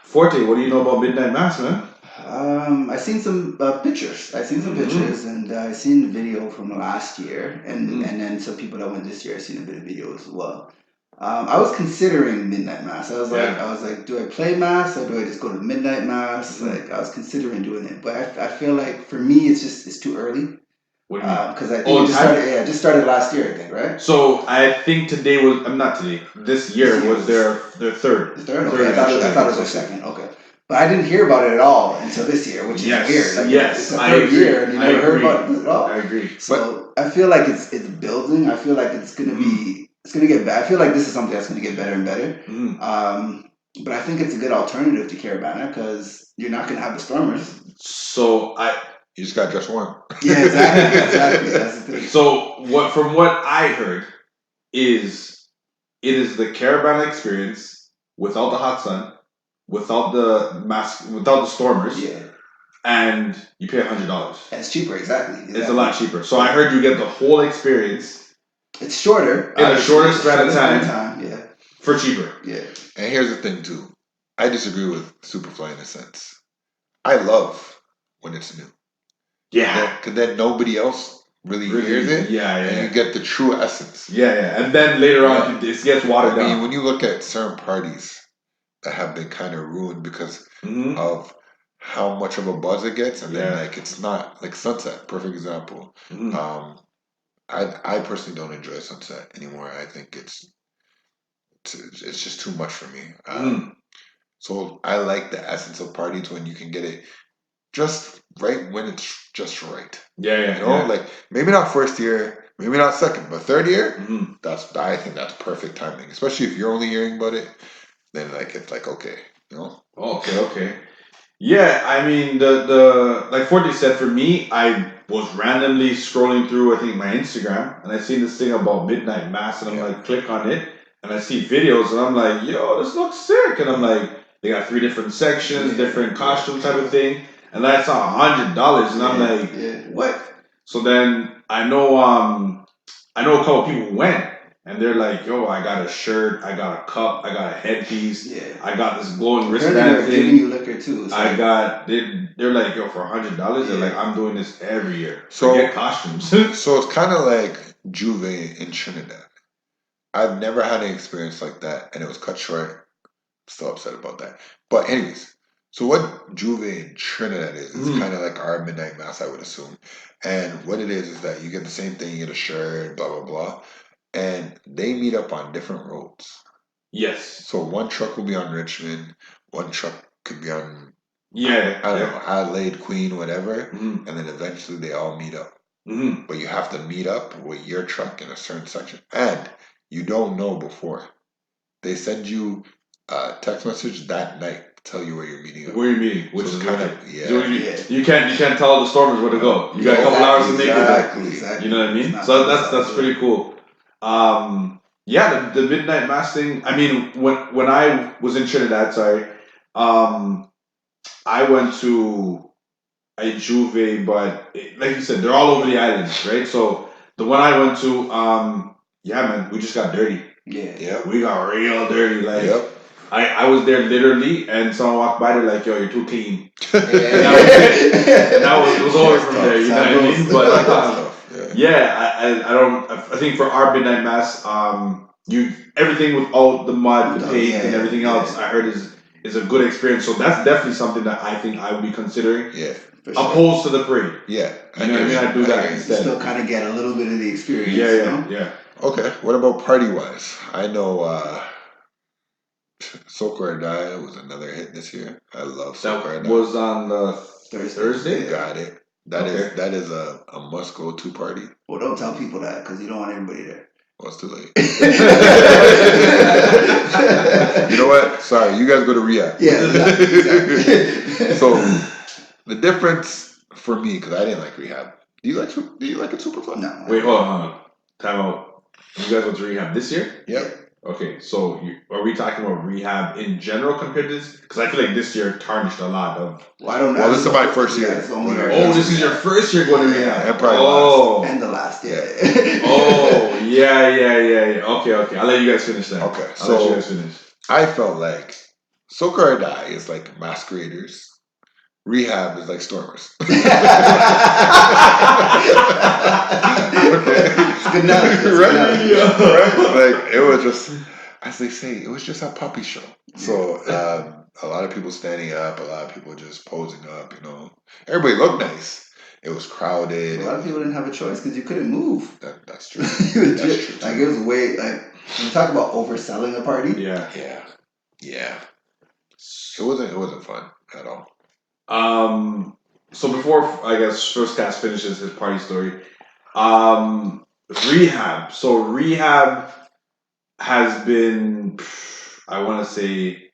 Forte, what do you know about Midnight Mass, man? I seen some pictures. And I seen the video from last year, and then some people that went this year. I seen a bit of video as well. I was considering midnight mass. I was like, do I play mass or do I just go to midnight mass? Like, I was considering doing it, but I feel like for me, it's too early. What do you mean? Because I think it just started last year, I think, right? So I think today was not today. This year was their third. The third. Okay, I thought it was their second. Okay. But I didn't hear about it at all until this year, which is weird. Like, it's the third year, and you never heard about it at all. I agree. So I feel like it's building. I feel like it's gonna be. It's gonna get better. I feel like this is something that's gonna get better and better. But I think it's a good alternative to Caribana because you're not gonna have the Stormers. So You just got just one. Yeah, exactly. That's the thing. So from what I heard is it is the Caribana experience without the hot sun, without the mask, without the Stormers. Yeah. And you pay $100. It's cheaper, exactly. It's a lot cheaper. So I heard you get the whole experience. It's shorter. In a shorter span of time. Yeah. For cheaper. Yeah. And here's the thing too. I disagree with Superfly in a sense. I love when it's new. Yeah. Because then nobody else really hears it. Yeah. And you get the true essence. Yeah. And then later on, it gets watered down. I mean, when you look at certain parties that have been kind of ruined because of how much of a buzz it gets, and then like it's not like Sunset, perfect example. I personally don't enjoy Sunset anymore. I think it's just too much for me. So I like the essence of parties when you can get it just right when it's just right. Yeah. Like maybe not first year, maybe not second, but third year. I think that's perfect timing, especially if you're only hearing about it. Then like it's like okay, Okay. Yeah, I mean the like Forte said, for me, I was randomly scrolling through I think my Instagram and I seen this thing about Midnight Mass and I'm like click on it and I see videos and I'm like, yo, this looks sick, and I'm like, they got 3 different sections, different costume type of thing, and I saw $100 and I'm like, what? So then I know a couple people went and they're like, "Yo, I got a shirt, I got a cup, I got a headpiece, Yeah. I got this glowing Apparently wristband they're giving thing. you liquor too. It's I like, got." They're like, "Yo, for $100, they're like, yeah. I'm doing this every year. So- Forget costumes." So it's kind of like Juve in Trinidad. I've never had an experience like that, and it was cut short. Still upset about that. But anyways, so what Juve in Trinidad is kind of like our midnight mass, I would assume. And what it is that you get the same thing, you get a shirt, blah blah blah, and they meet up on different roads. Yes. So one truck will be on Richmond, one truck could be on Yeah. I don't know, Adelaide, Queen, whatever, Mhm. and then eventually they all meet up. Mhm. But you have to meet up with your truck in a certain section, and you don't know before. They send you a text message that night to tell you where you're meeting up. Where you meeting? Which So is it's kind wicked. of So yeah. you can't tell the stormers where to go. You got a couple hours to make it there. Exactly. You know what I It's mean? not So like that's pretty cool. Yeah, the midnight mass thing. I mean, when I was in Trinidad, sorry, I went to a Juve, but like you said, they're all over the island, right? So the one I went to, yeah, man, we just got dirty. Yeah. Yep. We got real dirty. Like Yep. I was there literally, and someone walked by, they're like, "Yo, you're too clean." Yeah. And it was over from there. You know what I mean? I But like that stuff. Yeah. yeah, I don't. I think for our midnight mass, you everything with all the mud, the paint, and everything else, I heard is a good experience. So that's definitely something that I think I would be considering, Yeah. For sure. opposed to the parade. Yeah. You know what I mean? I do that You instead. still kind of get a little bit of the experience. Yeah. Okay. What about party wise? I know Soca or Die was another hit this year. I love Soca or That Die. was on the Thursday. Thursday. You got it. Okay. That is a must go to party. Well, don't tell people that because you don't want everybody there. Well, it's too late. You know what? Sorry, you guys go to rehab. Yeah, exactly. So the difference for me, because I didn't like rehab. Do you like it super fun? No. Wait, hold on. Time out. You guys went to rehab this year? Yep. Okay, so are we talking about rehab in general compared to this? Because I feel like this year tarnished a lot of. Well, I don't know. Well, this is my first year. It's only Oh, Oh, this is your first year going to rehab. And probably Oh. and the last. Yeah. Oh, yeah. Okay. I'll let you guys finish that. Okay, I'll let you so guys finish. I felt like Soca or Die is like masqueraders. Rehab is like stormers. It's good enough. Right? Like it was just, as they say, it was just a puppy show. So a lot of people standing up, a lot of people just posing up. You know, everybody looked nice. It was crowded. A lot of people didn't have a choice because you couldn't move. That's true. That's true. Like it was way like when you talk about overselling a party. Yeah. It wasn't fun at all. So before I guess First Cast finishes his party story, rehab. So rehab has been, I want to say,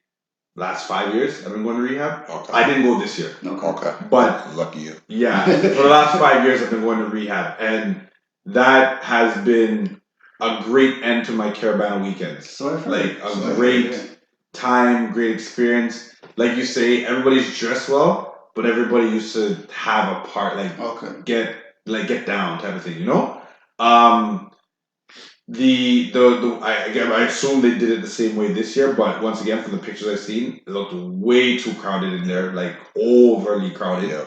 last 5 years. I've been going to rehab. Okay. I didn't go this year. Okay. But lucky you. yeah, for the last 5 years I've been going to rehab, and that has been a great end to my Caribana weekends. So like a great time, great experience. Like you say, everybody's dressed well, but everybody used to have a part, like get down type of thing, you know. I assume they did it the same way this year, but once again, from the pictures I've seen, it looked way too crowded in there, like overly crowded. Yeah.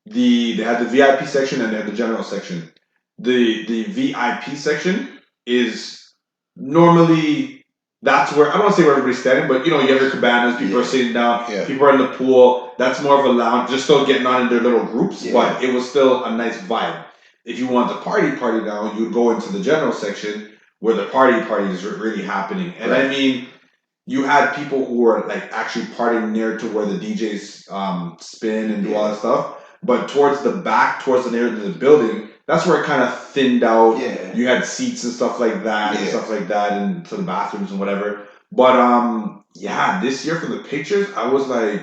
They had the VIP section and they had the general section. The VIP section is normally that's where I don't want to say where everybody's standing, but you know, you have your cabanas, people are sitting down, people are in the pool. That's more of a lounge, just still getting on in their little groups, but it was still a nice vibe. If you want to party now, you'd go into the general section where the party is really happening. And I mean, you had people who were like actually partying near to where the DJs spin and do all that stuff. But towards the back, towards the near to the building, that's where it kind of thinned out. Yeah. You had seats and stuff like that and to the bathrooms and whatever. But this year for the pictures, I was like,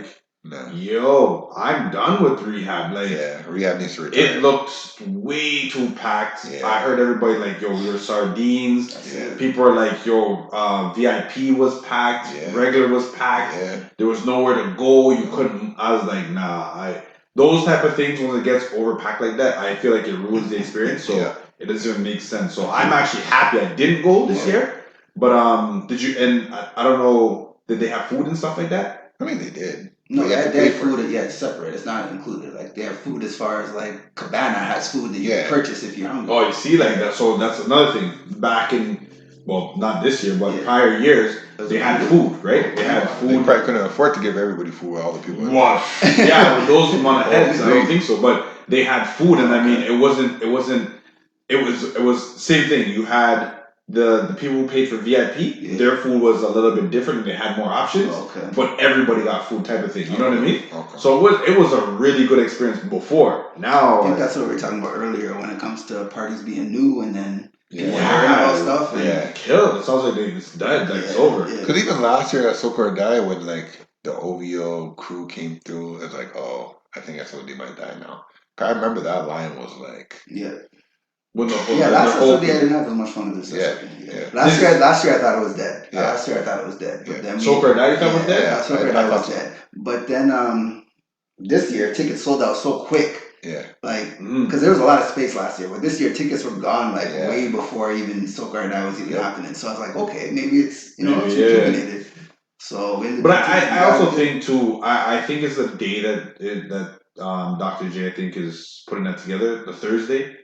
yo, I'm done with rehab. Like, rehab needs to retire. It looked way too packed. Yeah. I heard everybody like, yo, we were sardines. Yeah. People are like, yo, VIP was packed. Yeah. Regular was packed. Yeah. There was nowhere to go. You couldn't. I was like, nah. Those type of things, when it gets overpacked like that, I feel like it ruins the experience. So it doesn't even make sense. So I'm actually happy I didn't go this year. But did you? And I don't know. Did they have food and stuff like that? I mean, they did. No, But you have to they pay have for it. food. Yeah, it's separate. It's not included. Like they have food as far as like Cabana has food that you Yeah. can purchase if you're hungry. Oh, you see, like that. So that's another thing. Back in, well, not this year, but Yeah. prior years, they had food, right? They had They food. probably couldn't afford to give everybody food. All the people. Wow. Yeah, with those amount of heads, I don't Agreed. think so. But they had food, and I mean, it was same thing. You had the people who paid for VIP. Yeah. Their food was a little bit different. They had more options, Okay. but everybody got food type of thing. You know what I mean? Okay. So it was a really good experience before. Now I think that's what we were talking about earlier when it comes to parties being new and then Yeah. people hearing about stuff. And, Yeah. killed. It sounds like they just died. Like it's over. Yeah. Because even last year at Soco or Die, when like the OVO crew came through, it's like, oh, I think SOD might die now. I remember that line was like, Yeah. When the whole, Yeah, the last whole SOD I didn't have as much fun as this Yeah, SOD. yeah. Last year I thought it was dead. Yeah. Last year I thought it was dead. But Yeah. then Soca or Die, you thought was dead? Yeah, Soca or I Die thought was so. dead. But then this year tickets sold out so quick. yeah. Like, Mm. because there was a lot of space last year, but this year tickets were gone like Yeah. way before even Soca or Die was even Yep. happening. So I was like, okay, maybe it's it's Maybe, yeah. rejuvenated. So we ended But up taking I also that. think too. I think it's the day that Dr. J I think is putting that together. The Thursday.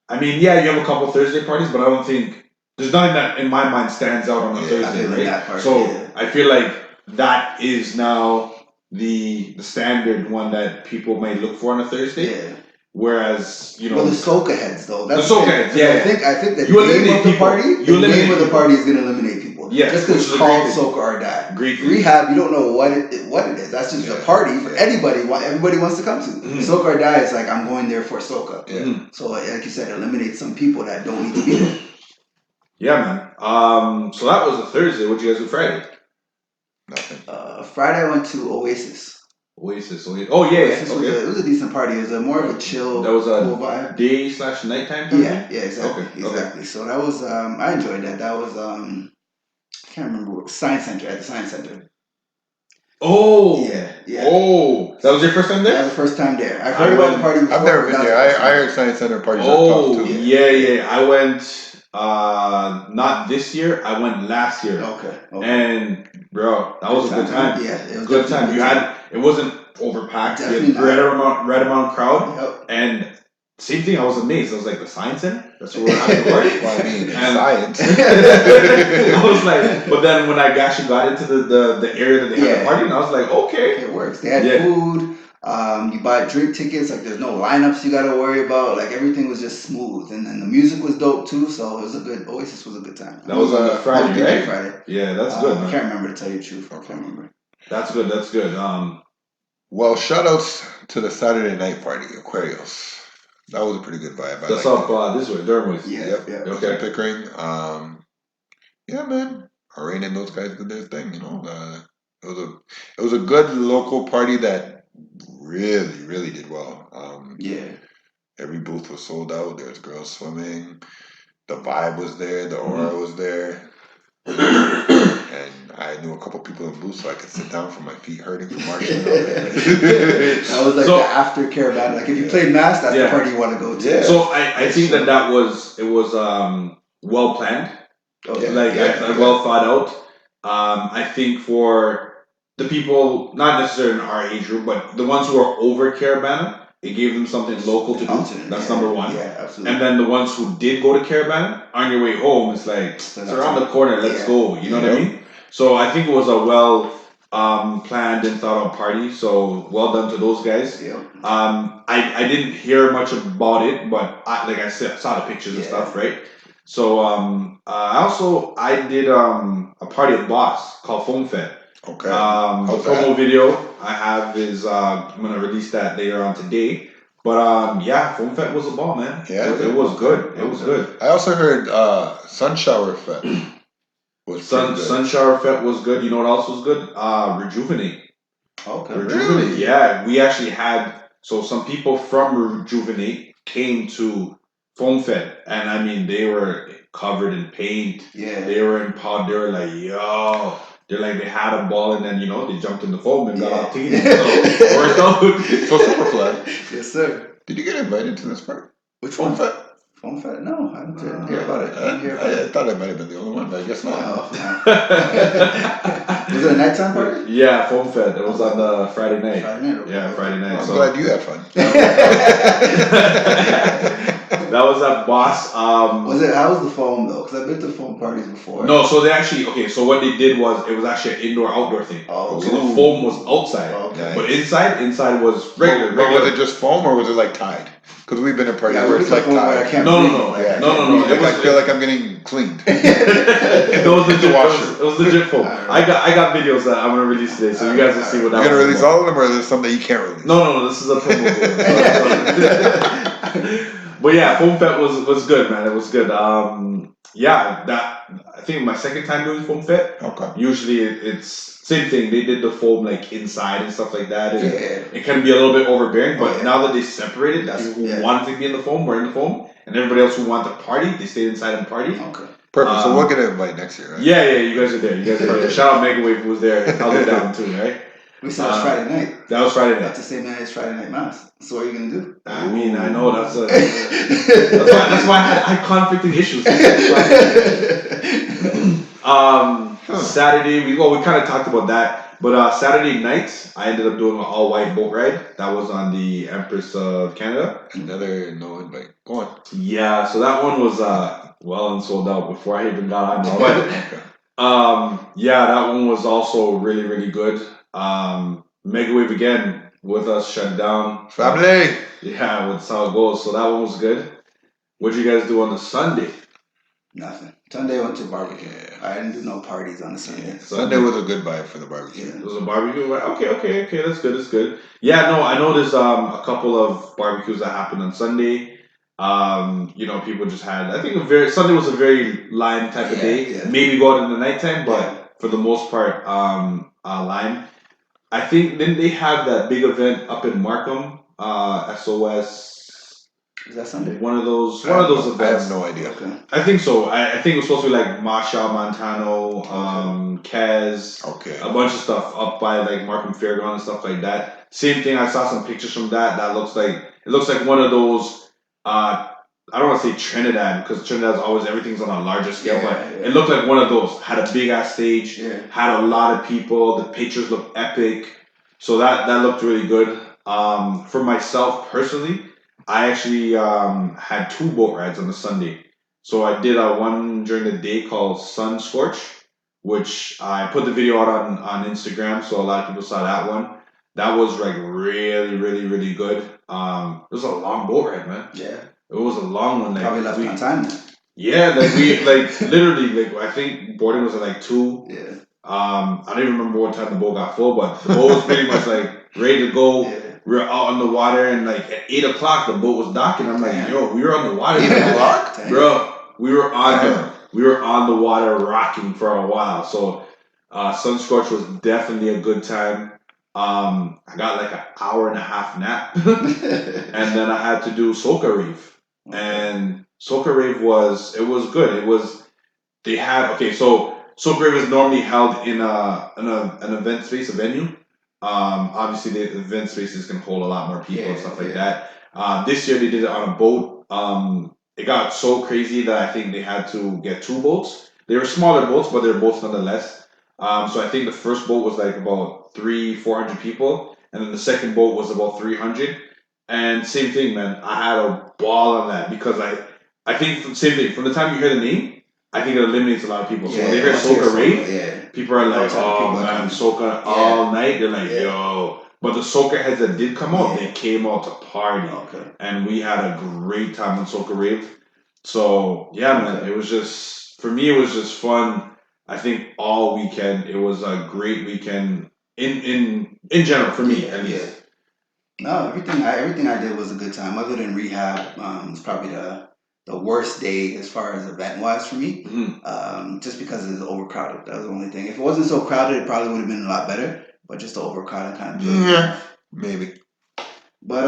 I mean, yeah, you have a couple Thursday parties, but I don't think there's nothing that in my mind stands out on a Yeah, Thursday, other than right? that part, So yeah. I feel like that is now the standard one that people might look for on a Thursday. Yeah. Whereas Well, the Soca heads though. The That's Soca thing. heads, yeah. I think the You name eliminate of the people. party, You the eliminate name of the people. party is gonna eliminate people. Yeah, Just which because is it's a called great thing. Soca or Die. Great thing. Rehab, you don't know what it is. That's just a Yeah. party for Yeah. anybody. What everybody wants to come to. Mhm. Soca or Die is like I'm going there for Soca. Yeah. Mhm. So like you said, eliminate some people that don't need to be there. Yeah, man. So that was a Thursday. What'd you guys do Friday? Nothing. Friday I went to Oasis. Oasis. Oh yeah. Oasis Okay. it was a decent party. It was more of a chill, That was a cool vibe. day/nighttime. Kind of Yeah, thing? exactly, Okay, exactly. So that was I enjoyed that. That was I can't remember what Science Center at the Science Center. Oh. Yeah. Oh, that was your first time That there? was the first time there. I've I heard about the went- party before. I've never but been that was there. the first I time. heard Science Center parties are Oh, tough too. yeah. I went. Not this year. I went last year. Okay. And bro, that was a good time. Yeah, it was Good definitely time. You had. It wasn't overpacked. You Definitely had right amount crowd. Yep. And same thing. I was amazed. I was like, the Science Center. That's where we're having the party. Well, I mean, in And- science. I was like, but then when I actually got into the area that they had Yeah. the party, and I was like, okay. It works. They had Yeah. food. You buy drink tickets. Like there's no lineups you got to worry about. Like everything was just smooth, and then the music was dope too. So it was a good. Oasis was a good time. That was on the Friday, Big right? Friday. Yeah, that's good, I man. can't remember to tell you the truth. I can't remember. That's good. That's good. Well, shout outs to the Saturday night party, Aquarius. That was a pretty good vibe. That's liked up this way, Durham ways. Yeah. Yep. Yeah. it. Okay. Pickering. Yeah, man. Rain and those guys did their thing. It was a good local party that really did well. Yeah. Every booth was sold out. There was girls swimming. The vibe was there. The aura was there. And I knew a couple people in booths, so I could sit down from my feet hurting from marching. That was like So- the after Caribana. Like if you played Mass, that's Yeah. the party you want to go to. Yeah. So I think that it was well planned, Okay. well thought out. I think for the people, not necessarily in our age group, but the ones who are over Caribana, it gave them something local to do. Alternate, That's yeah. number one. Yeah, absolutely. And then the ones who did go to Caribana, on your way home, it's like, it's around the corner, let's Yeah. go. You know what I mean? So I think it was a well planned and thought out party. So well done to those guys. Yep. I didn't hear much about it, but I saw the pictures and Yeah. stuff, right? So I did a party at Boss called Foam Fed. Okay. The How's promo that? video I have is I'm gonna release that later on today. But yeah, Foam Fed was a ball, man. Yeah? it was good. It was good. I also heard Sun Shower Fest was pretty good. Sun Shower Fed was good. You know what else was good? Rejuvenate. Okay. Rejuvenate. Yeah, we actually had some people from Rejuvenate came to Foam Fed, and I mean they were covered in paint. Yeah. They were in pod. They were like, yo. They're like they had a ball and then they jumped in the foam and got off team. So it worked out. So Superfly, Yes, sir. did you get invited to this party? Which Foam one? Fest? Foam Fest? No, I didn't hear about it. I didn't hear about I it. thought I might have been the only one, but I guess not. No, Was it a nighttime party? Yeah, Foam Fed. It was on the Friday night. Friday night. Okay. Yeah, Friday night. I'm So glad you had fun. that was at Boss. Was it? How was the foam though? Because I've been to foam parties before. No, so they actually okay. So what they did was it was actually an indoor-outdoor thing. Oh, So the foam was outside, okay. but inside was regular. But was it just foam or was it like Tide? Because we've been in parties Yeah, where we it's like foam where I Tide. can't No, breathe. no, Like, I no, can't no, no. breathe. It was- I feel like I'm getting cleaned. It was legit. Washer. It was legit foam. Alright. I got videos that I'm gonna release today, so you guys will see what You're that gonna was release about. all of them, or there's some that you can't release? No. This is a promo video. But yeah, Foam Fet was good, man. It was good. Yeah, that I think my second time doing Foam Fet. Okay. Usually it's same thing. They did the foam like inside and stuff like that. And Yeah. it can be a little bit overbearing, but Oh, yeah. now that they separated, That's- people who yeah. wanted to be in the foam were in the foam, and everybody else who wanted to party, they stayed inside and party. Okay. Perfect. So we'll get an invite next year, right? Yeah, you guys are there. You guys are there. Shout out Megawave who was there. Held it down too, right? We said it's Friday night. That was Friday night. That's the same night as Friday Night Mass. So what are you gonna do? I mean, I know that's why I had conflicting issues. Saturday, we kind of talked about that, but Saturday night I ended up doing an all white boat ride. That was on the Empress of Canada. Another no invite. Go on. Yeah, so that one was well and sold out before I even got on there. Okay. But yeah, that one was also really, really good. Megawave again with us shut down. Family. Yeah, that's how it goes. So that one was good. What'd you guys do on the Sunday? Nothing. Sunday I went to barbecue. Yeah. I didn't do no parties on the Sunday. Sunday was a good vibe for the barbecue. It was a barbecue. Right? Okay. That's good. Yeah, no, I know there's a couple of barbecues that happened on Sunday. People just had. I think Sunday was a very lime type of day. Yeah. Maybe go out in the nighttime, but Yeah. for the most part, lime. I think didn't they have that big event up in Markham? SOS. Is that Sunday? One of those I events. have no idea. Okay. I think so. I think it was supposed to be like Masha Montano, Kaz, Okay. a bunch of stuff up by like Markham Fairground and stuff like that. Same thing. I saw some pictures from that. That looks like one of those. I don't want to say Trinidad because Trinidad's always everything's on a larger scale, Yeah, but yeah. it looked like one of those. Had a big ass stage. Yeah. Had a lot of people. The pictures looked epic. So that looked really good. For myself personally, I actually had 2 boat rides on the Sunday. So I did one during the day called Sun Scorch, which I put the video out on Instagram, so a lot of people saw that one. That was like really, really, really good. It was a long boat ride, man. Yeah. It was a long one. Like, Probably left on time then. yeah, like we literally I think boarding was at like 2. Yeah. I don't even remember what time the boat got full, but the boat was pretty much like ready to go. Yeah. We were out on the water, and like at 8 o'clock, the boat was docking. I'm like, Damn. yo, we were on the water, 8 o'clock? Damn. bro. We were Damn. on the water rocking for a while. So, Sun Scorch was definitely a good time. I got like an hour and a half nap, and then I had to do Soca Rave, and Soca Rave was good. So Soca Rave is normally held in an event space, a venue. Obviously, the event spaces can hold a lot more people and stuff like that. This year they did it on a boat. It got so crazy that I think they had to get 2 boats. They were smaller boats, but they're boats nonetheless. So I think the first boat was like about 400 people, and then the second boat was about 300. And same thing, man. I had a ball on that because I think same thing. From the time you hear the name, I think it eliminates a lot of people. So when they hear Soca Rave, yeah. people are like, Outside oh people man, come. Soca all night. They're like, Yeah. yo. But the Soca heads that did come out, Yeah. they came out to party. Okay. And we had a great time on Soca Rave. So, yeah, man, Okay. it was just, for me, it was just fun. I think all weekend, it was a great weekend in general, for me, at least. No, everything I did was a good time. Other than rehab, it's probably the worst day as far as event wise for me. Just because it was overcrowded. That was the only thing. If it wasn't so crowded, it probably would have been a lot better. But just the overcrowded kind of. Yeah, maybe. But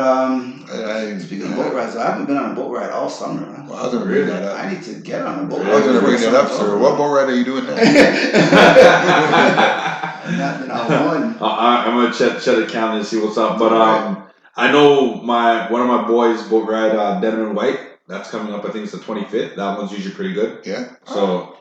speaking of boat rides, I haven't been on a boat ride all summer. Man. Well, I was gonna bring that up. I need to get on a boat ride. I was gonna bring before that up, summer's sir. over. What boat ride are you doing now? I've not been on one. I'm gonna check the calendar and see what's up. But I know one of my boys boat ride Denim and White. That's coming up. I think it's the 25th. That one's usually pretty good. Yeah. So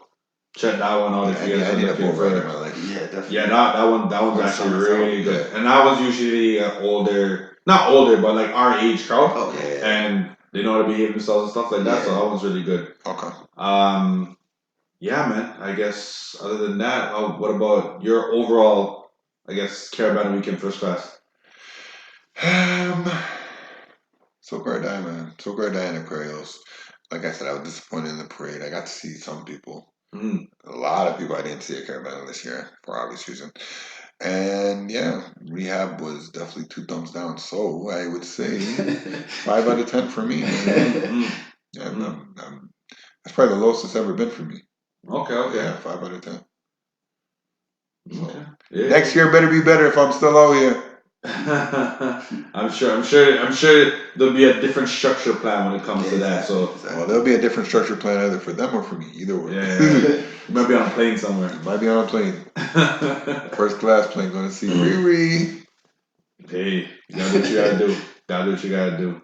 check that one out if you guys I are need a looking boat ride in for. my life. Yeah, definitely. Yeah, that one's Or actually summer's really out. good. Yeah. And that was usually older, not older, but like our age crowd, Okay. Yeah. and they know how to behave themselves and stuff like that. So Yeah. that one's really good. Okay. Yeah, man. I guess other than that, what about your overall? I guess Caribana weekend first class. Um, so Gardai, man. So Gardai and Aquarius. Like I said, I was disappointed in the parade. I got to see some people. Mm. A lot of people I didn't see at Caribana this year for obvious reason. And yeah, rehab was definitely 2 thumbs down. So I would say 5 out of 10 for me, man. Mm. Yeah, Mm. that's probably the lowest it's ever been for me. Okay. Yeah, 5 out of 10. So Okay. Yeah. next year better be better if I'm still out here. I'm sure there'll be a different structure plan when it comes to that. So Well, there'll be a different structure plan either for them or for me. Either way. yeah, you might be on a plane somewhere. Might be on a plane. First class plane going to see Riri. Hey, you gotta do what you gotta do. Gotta do what you gotta do.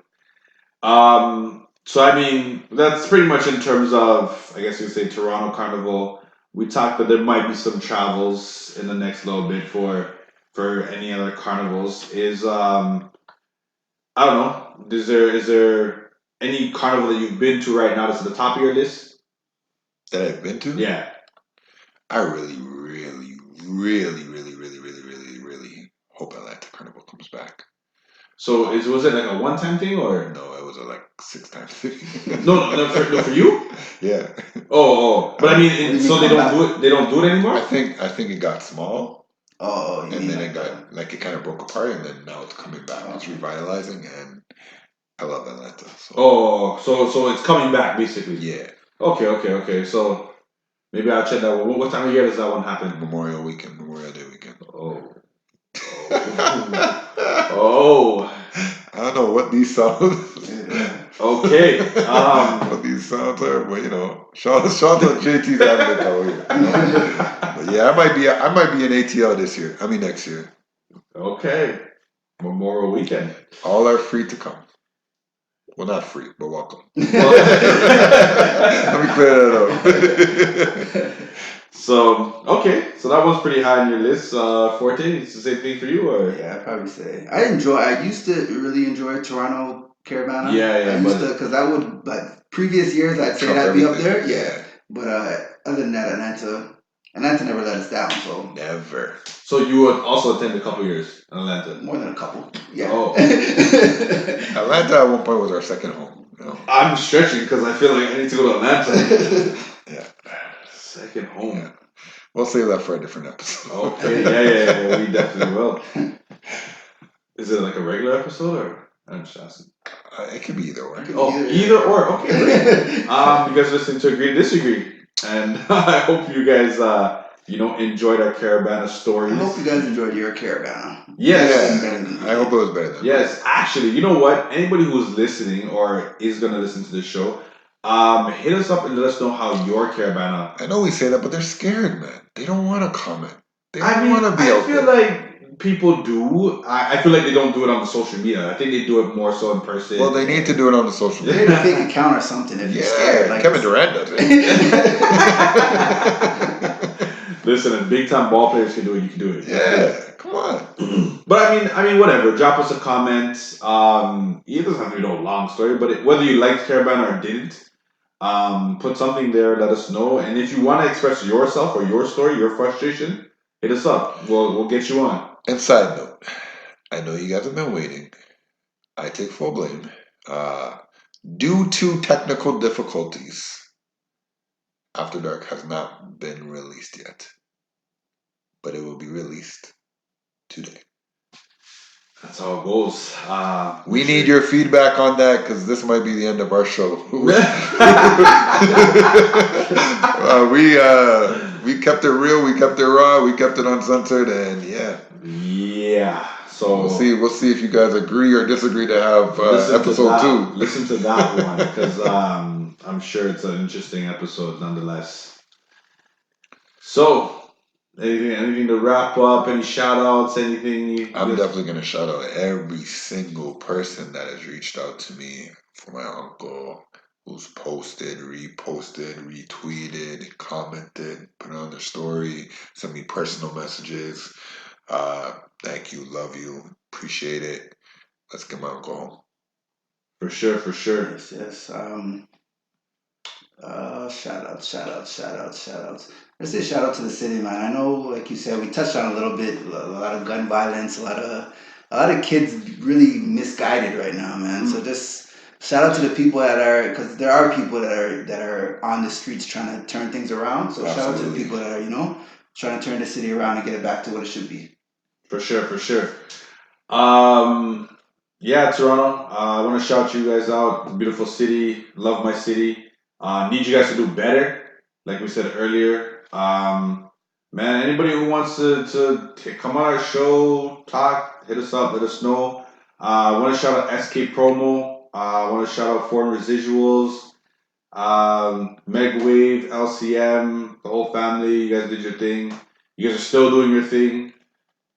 So I mean, that's pretty much in terms of, I guess you could say, Toronto Carnival. We talked that there might be some travels in the next little bit for any other carnivals. I don't know. Is there any carnival that you've been to right now that's at the top of your list? That I've been to? Yeah. I really, really, really, really, really, really, really, really hope Atlanta Carnival comes back. So was it like a one-time thing or No, it was a like 6 times. no for you? Yeah. Oh, but I mean, What do you so mean they come don't back? do it. They don't do it anymore. I think it got small, Oh, you and mean then like it got like it kind of broke apart, and then now it's coming back. It's revitalizing, and I love Atlanta. So Oh, so it's coming back basically. yeah, Okay. So maybe I'll check that one. What time of year does that one happen? Memorial Day weekend. Oh. Oh. I don't know what these sounds. Okay. What these sounds are, but shout out to JT's advocate over here. But yeah, I might be in ATL this year. I mean next year. Okay. Memorial weekend. All are free to come. Well, not free, but welcome. Let me clear that up. So that was pretty high on your list. Forte, it's the same thing for you, or Yeah, I'd probably say I used to really enjoy Toronto Caribana. Yeah, I used but to because I would like previous years I'd say Trump that'd be up everything. there. Yeah, but other than that, Atlanta never let us down. So Never. so you would also attend a couple years in Atlanta. more than a couple. Yeah. Oh. Atlanta at one point was our second home. I'm stretching because I feel like I need to go to Atlanta. Yeah. Second home. Yeah. We'll save that for a different episode. Okay, yeah, we definitely will. Is it like a regular episode or I'm just asking? It can be either or. Oh, either or. Okay, great. You guys listening to Agree to Disagree, and I hope you guys, enjoyed our Caribana I stories. hope you guys enjoyed your Caribana. Yes. Yeah, I hope it was better than Yes, actually, you know what? Anybody who's listening or is gonna listen to this show, hit us up and let us know how your Caribana. I know we say that, but they're scared, man. They don't want to comment. They I don't mean, want to be I out feel there. like people do. I feel like they don't do it on the social media. I think they do it more so in person. Well, they need to do it on the social They media. need a fake account or something if you're scared. Like Kevin Durant does it. Listen, if big time ball players can do it, you can do it. Yeah, come on. But I mean, whatever. Drop us a comment. It doesn't have to be no long story, but whether you liked Carabana or didn't, put something there. Let us know. And if you want to express yourself or your story, your frustration, hit us up. We'll get you on. And side note, I know you guys have been waiting. I take full blame. Due to technical difficulties, After Dark has not been released yet, but it will be released today. That's how it goes. We need your feedback on that because this might be the end of our show. We kept it real, we kept it raw, we kept it uncensored, and yeah. Yeah. So We'll see if you guys agree or disagree to have episode 2. Listen to that one because I'm sure it's an interesting episode nonetheless. So, anything to wrap up? Any shout outs? Anything? I'm definitely going to shout out every single person that has reached out to me for my uncle, who's posted, reposted, retweeted, commented, put it on their story, sent me personal messages. Thank you, love you, appreciate it. Let's get my uncle home. For sure, for sure. Yes, yes. Shout outs. Let's say shout out to the city, man. I know, like you said, we touched on a little bit, a lot of gun violence, a lot of kids really misguided right now, man. So just shout out to the people that are, because there are people that are on the streets trying to turn things around. So shout out to the Absolutely. people that are, trying to turn the city around and get it back to what it should be. For sure, for sure. Yeah, Toronto. I want to shout you guys out. Beautiful city. Love my city. Need you guys to do better. Like we said earlier. Man, anybody who wants to come on our show, talk, hit us up, let us know. I want to shout out SK Promo. I want to shout out Foreign Residuals, Megwave, LCM, the whole family. You guys did your thing. You guys are still doing your thing.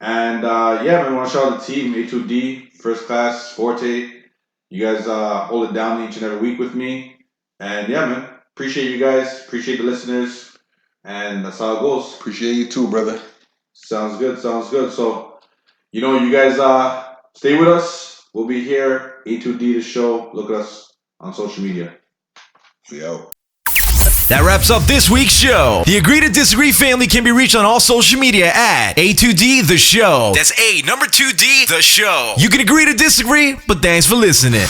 And yeah, man, I want to shout out the team, A2D, First Class, Forte. You guys hold it down each and every week with me. And yeah, man, appreciate you guys, appreciate the listeners. And that's how it goes. Appreciate you too, brother. Sounds good, sounds good. So, you guys stay with us. We'll be here, A2D the show. Look at us on social media. We out. That wraps up this week's show. The Agree to Disagree family can be reached on all social media at A2D The Show. That's A, number 2D, The Show. You can agree to disagree, but thanks for listening.